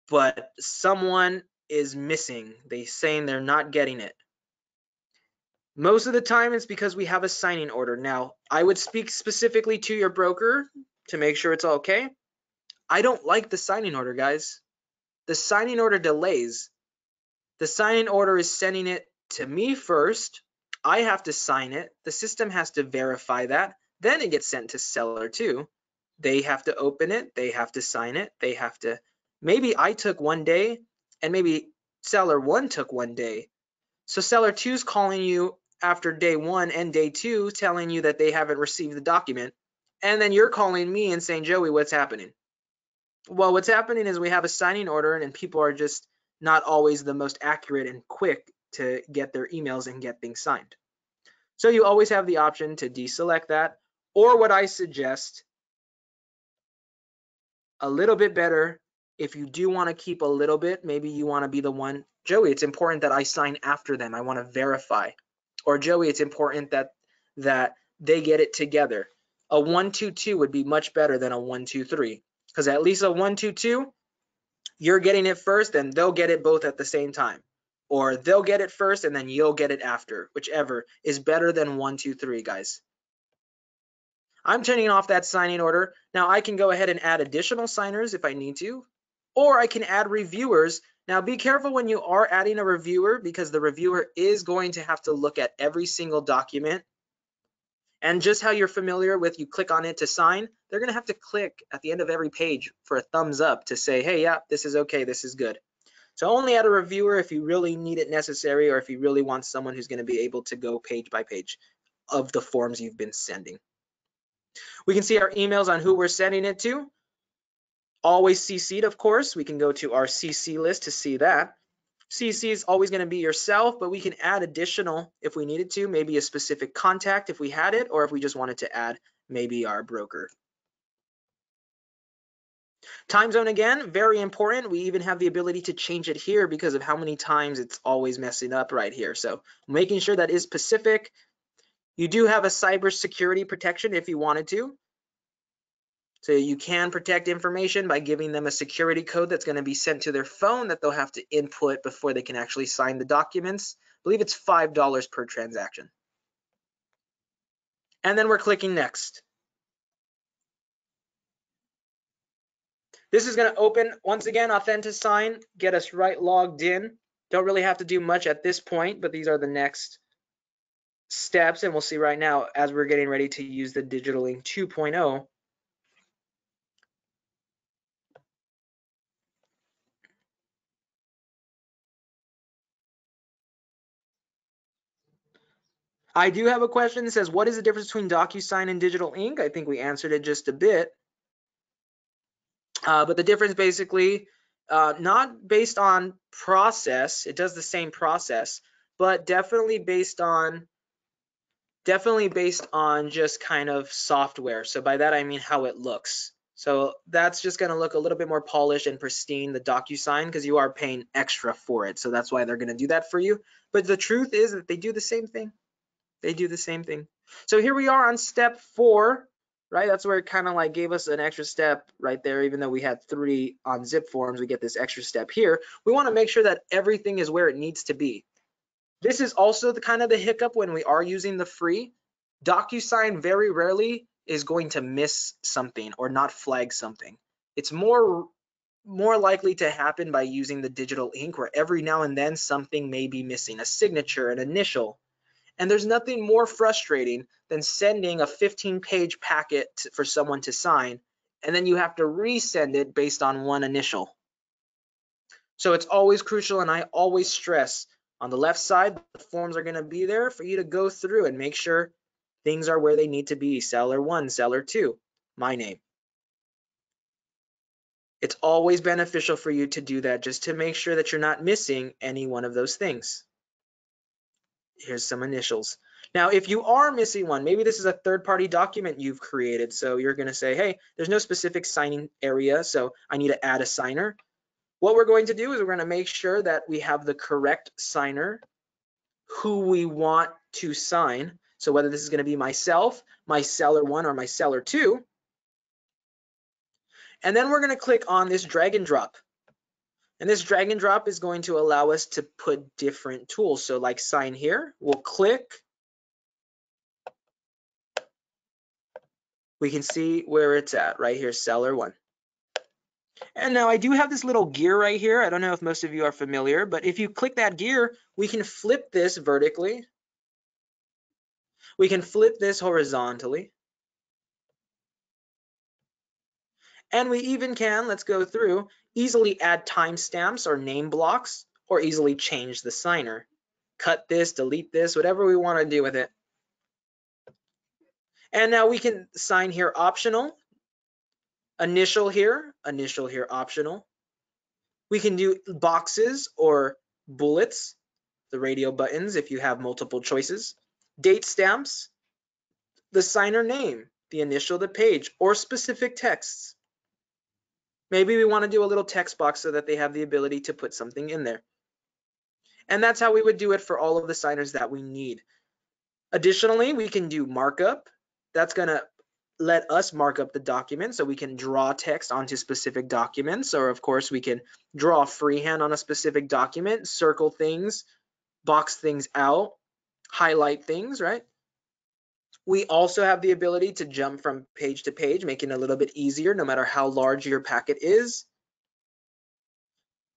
but someone is missing. They're saying they're not getting it. Most of the time it's because we have a signing order. Now, I would speak specifically to your broker to make sure it's okay. I don't like the signing order, guys. The signing order delays. The signing order is sending it to me first. I have to sign it. The system has to verify that. Then it gets sent to seller 2. They have to open it. They have to sign it. They have to. Maybe I took 1 day and maybe seller 1 took 1 day. So seller 2 is calling you after day 1 and day 2 telling you that they haven't received the document. And then you're calling me and saying, Joey, what's happening? Well, what's happening is we have a signing order and people are just not always the most accurate and quick to get their emails and get things signed. So you always have the option to deselect that, or what I suggest, a little bit better, if you do want to keep a little bit, maybe you want to be the one, Joey, it's important that I sign after them. I want to verify. Or Joey, it's important that they get it together. A 1-2-2 would be much better than a 1-2-3, because at least a 1-2-2, you're getting it first and they'll get it both at the same time. Or they'll get it first and then you'll get it after, whichever is better than 1-2-3, guys. I'm turning off that signing order. Now I can go ahead and add additional signers if I need to, or I can add reviewers. Now be careful when you are adding a reviewer, because the reviewer is going to have to look at every single document. And just how you're familiar with, you click on it to sign, they're going to have to click at the end of every page for a thumbs up to say, hey, yeah, this is okay, this is good. So only add a reviewer if you really need it necessary, or if you really want someone who's going to be able to go page by page of the forms you've been sending. We can see our emails on who we're sending it to. Always CC'd, of course. We can go to our CC list to see that. CC is always going to be yourself, but we can add additional if we needed to, maybe a specific contact if we had it, or if we just wanted to add maybe our broker. Time zone, again, very important. We even have the ability to change it here because of how many times it's always messing up right here. So making sure that is Pacific. You do have a cybersecurity protection if you wanted to. So you can protect information by giving them a security code that's going to be sent to their phone that they'll have to input before they can actually sign the documents. I believe it's $5 per transaction. And then we're clicking next. This is going to open, once again, Untitled, get us right logged in. Don't really have to do much at this point, but these are the next steps, and we'll see right now as we're getting ready to use the Digital Ink 2.0. I do have a question that says, what is the difference between DocuSign and Digital Ink? I think we answered it just a bit. But the difference basically, not based on process, it does the same process, but definitely based on just kind of software. So by that I mean how it looks. So that's just going to look a little bit more polished and pristine, the DocuSign, because you are paying extra for it. So that's why they're going to do that for you. But the truth is that they do the same thing. They do the same thing. So here we are on step 4, right? That's where it kind of like gave us an extra step right there. Even though we had 3 on ZipForms, we get this extra step here. We want to make sure that everything is where it needs to be. This is also the kind of the hiccup when we are using the free. DocuSign very rarely is going to miss something or not flag something. It's more likely to happen by using the Digital Ink, where every now and then something may be missing, a signature, an initial. And there's nothing more frustrating than sending a 15-page packet for someone to sign, and then you have to resend it based on one initial. So it's always crucial, and I always stress, on the left side, the forms are going to be there for you to go through and make sure things are where they need to be. Seller 1, Seller 2, my name. It's always beneficial for you to do that, just to make sure that you're not missing any one of those things. Here's some initials. Now, if you are missing one, maybe this is a third-party document you've created. So you're going to say, hey, there's no specific signing area, so I need to add a signer. What we're going to do is we're going to make sure that we have the correct signer who we want to sign. So whether this is going to be myself, my Seller 1, or my Seller 2. And then we're going to click on this drag and drop. And this drag and drop is going to allow us to put different tools. So like sign here, we'll click. We can see where it's at right here, Seller 1. And now I do have this little gear right here. I don't know if most of you are familiar, but if you click that gear, we can flip this vertically. We can flip this horizontally. And we even can, let's go through, easily add timestamps or name blocks, or easily change the signer. Cut this, delete this, whatever we want to do with it. And now we can sign here optional, initial here optional. We can do boxes or bullets, the radio buttons if you have multiple choices. Date stamps, the signer name, the initial, the page, or specific texts. Maybe we want to do a little text box so that they have the ability to put something in there. And that's how we would do it for all of the signers that we need. Additionally, we can do markup. That's going to let us mark up the document, so we can draw text onto specific documents, or of course we can draw freehand on a specific document, circle things, box things out, highlight things, right? We also have the ability to jump from page to page, making it a little bit easier no matter how large your packet is.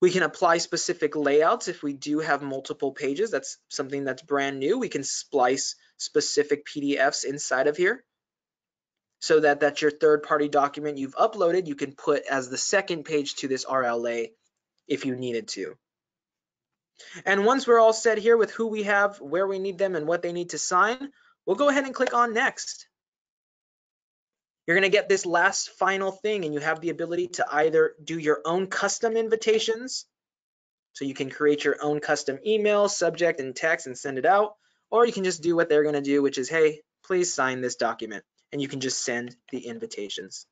We can apply specific layouts if we do have multiple pages. That's something that's brand new. We can splice specific PDFs inside of here, so that that's your third-party document you've uploaded, you can put as the second page to this RLA if you needed to. And once we're all set here with who we have, where we need them, and what they need to sign, we'll go ahead and click on next. You're going to get this last final thing, and you have the ability to either do your own custom invitations, so you can create your own custom email, subject, and text and send it out, or you can just do what they're going to do, which is, hey, please sign this document, and you can just send the invitations.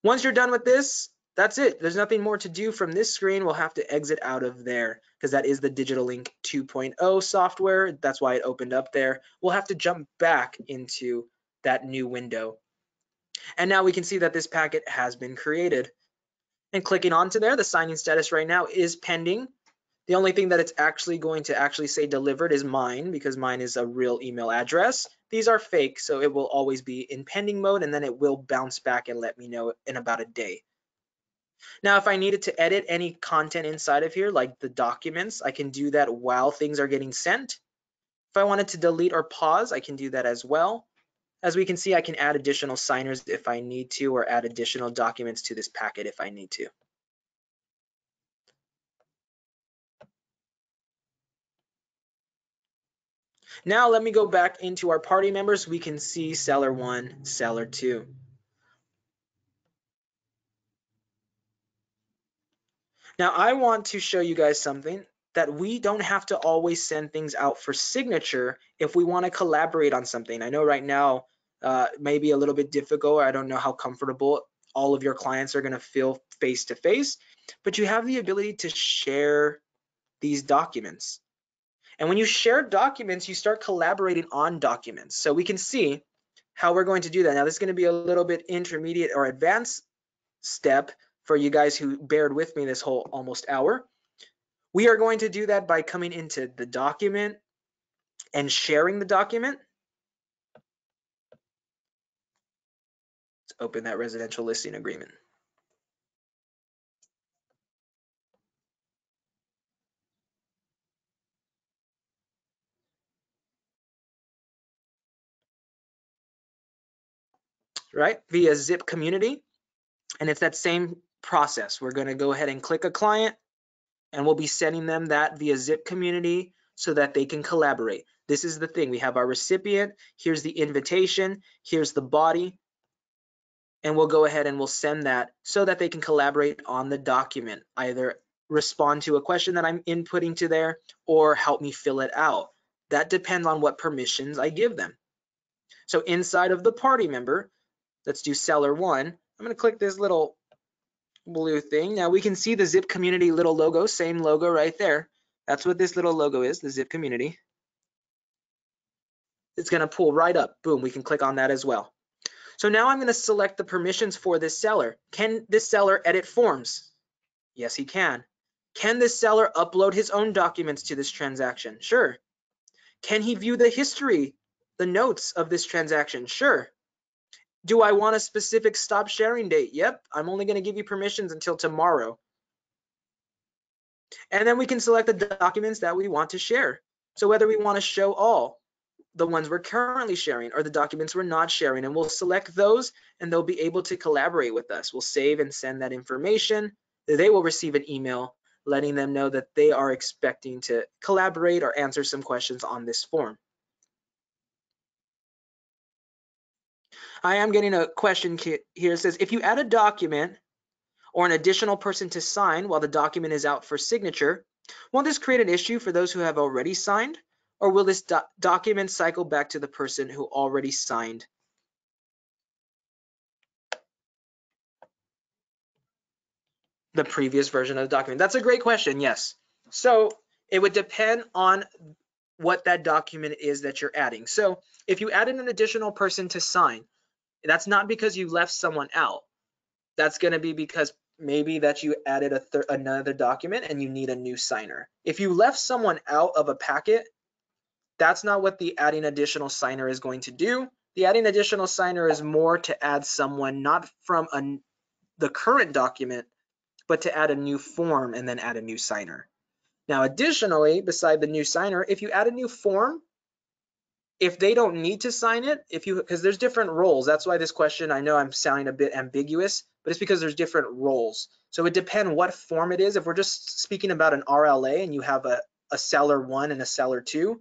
Once you're done with this, that's it. There's nothing more to do from this screen. We'll have to exit out of there because that is the Digital Ink 2.0 software. That's why it opened up there. We'll have to jump back into that new window. And now we can see that this packet has been created. And clicking onto there, the signing status right now is pending. The only thing that it's actually going to actually say delivered is mine, because mine is a real email address. These are fake, so it will always be in pending mode, and then it will bounce back and let me know in about a day. Now, if I needed to edit any content inside of here, like the documents, I can do that while things are getting sent. If I wanted to delete or pause, I can do that as well. As we can see, I can add additional signers if I need to, or add additional documents to this packet if I need to. Now let me go back into our party members. We can see seller 1, seller 2. Now I want to show you guys something, that we don't have to always send things out for signature if we want to collaborate on something. I know right now may be a little bit difficult. I don't know how comfortable all of your clients are going to feel face to face, but you have the ability to share these documents. And when you share documents, you start collaborating on documents. So we can see how we're going to do that. Now this is going to be a little bit intermediate or advanced step for you guys who bared with me this whole almost hour. We are going to do that by coming into the document and sharing the document. Let's open that residential listing agreement. Right, via Zip Community. And it's that same process. We're going to go ahead and click a client, and we'll be sending them that via Zip Community so that they can collaborate. This is the thing. We have our recipient. Here's the invitation. Here's the body. And we'll go ahead and we'll send that so that they can collaborate on the document, either respond to a question that I'm inputting to there or help me fill it out. That depends on what permissions I give them. So inside of the party member, let's do seller 1. I'm going to click this little blue thing. Now we can see the Zip Community little logo, same logo right there. That's what this little logo is, the Zip Community. It's going to pull right up. Boom, we can click on that as well. So now I'm going to select the permissions for this seller. Can this seller edit forms? Yes, he can. Can this seller upload his own documents to this transaction? Sure. Can he view the history, the notes of this transaction? Sure. Do I want a specific stop sharing date? Yep, I'm only going to give you permissions until tomorrow. And then we can select the documents that we want to share. So whether we want to show all, the ones we're currently sharing, or the documents we're not sharing, and we'll select those, and they'll be able to collaborate with us. We'll save and send that information. They will receive an email letting them know that they are expecting to collaborate or answer some questions on this form. I am getting a question here. It says, if you add a document or an additional person to sign while the document is out for signature, won't this create an issue for those who have already signed? Or will this document cycle back to the person who already signed? The previous version of the document? That's a great question, yes. So it would depend on what that document is that you're adding. So if you added an additional person to sign, that's not because you left someone out. That's going to be because maybe that you added another document and you need a new signer. If you left someone out of a packet, that's not what the adding additional signer is going to do. The adding additional signer is more to add someone not from the current document, but to add a new form and then add a new signer. Now, additionally, beside the new signer, if you add a new form, if they don't need to sign it, because there's different roles. That's why this question, I know I'm sounding a bit ambiguous, but it's because there's different roles. So it depends what form it is. If we're just speaking about an RLA and you have a seller 1 and a seller 2,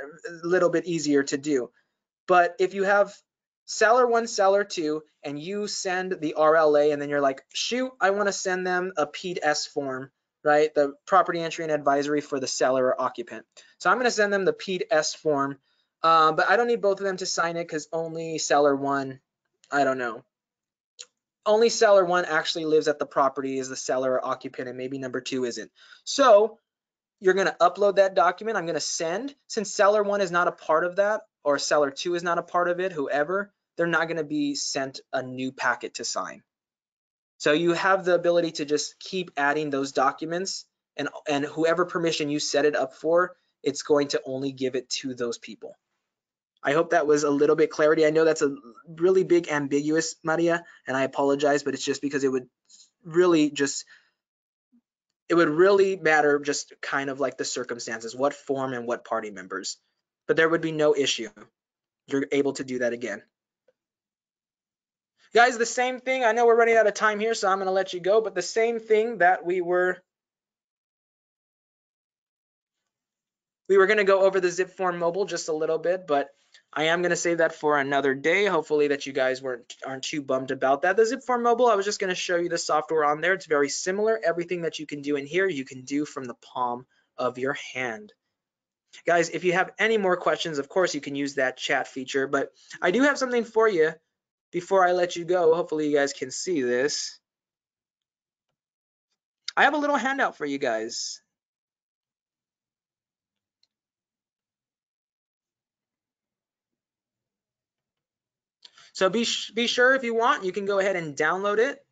a little bit easier to do. But if you have seller 1, seller 2, and you send the RLA and then you're like, shoot, I want to send them a PED-S form, right? The property entry and advisory for the seller or occupant. So I'm going to send them the PED-S form, but I don't need both of them to sign it because only seller 1, I don't know. Only seller 1 actually lives at the property, is the seller or occupant, and maybe number 2 isn't. So you're going to upload that document. I'm going to send. Since seller 1 is not a part of that, or seller 2 is not a part of it, whoever, they're not going to be sent a new packet to sign. So you have the ability to just keep adding those documents and whoever permission you set it up for, it's going to only give it to those people. I hope that was a little bit clarity. I know that's a really big ambiguous, Maria, and I apologize, but it's just because it would really matter just kind of like the circumstances, what form and what party members. But there would be no issue. You're able to do that again. Guys, the same thing. I know we're running out of time here, so I'm going to let you go, but the same thing that we were going to go over the ZipForm mobile just a little bit, but I am going to save that for another day. Hopefully that you guys aren't too bummed about that. The ZipForm mobile, I was just going to show you the software on there. It's very similar. Everything that you can do in here, you can do from the palm of your hand. Guys, if you have any more questions, of course, you can use that chat feature, but I do have something for you before I let you go. Hopefully you guys can see this. I have a little handout for you guys. So be sure, if you want, you can go ahead and download it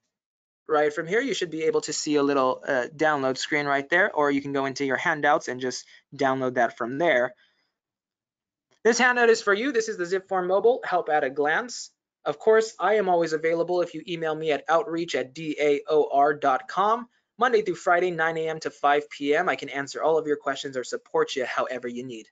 right from here. You should be able to see a little download screen right there, or you can go into your handouts and just download that from there. This handout is for you. This is the ZipForm mobile help at a glance. Of course, I am always available if you email me at outreach@daor.com. Monday through Friday, 9 a.m. to 5 p.m. I can answer all of your questions or support you however you need.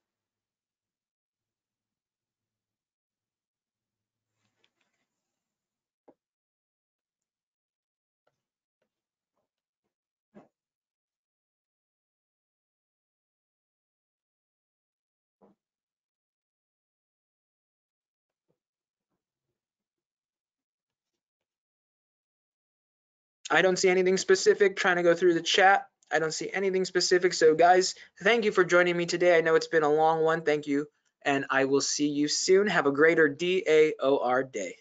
I don't see anything specific. Trying to go through the chat. I don't see anything specific. So guys, thank you for joining me today. I know it's been a long one. Thank you. And I will see you soon. Have a greater DAOR day.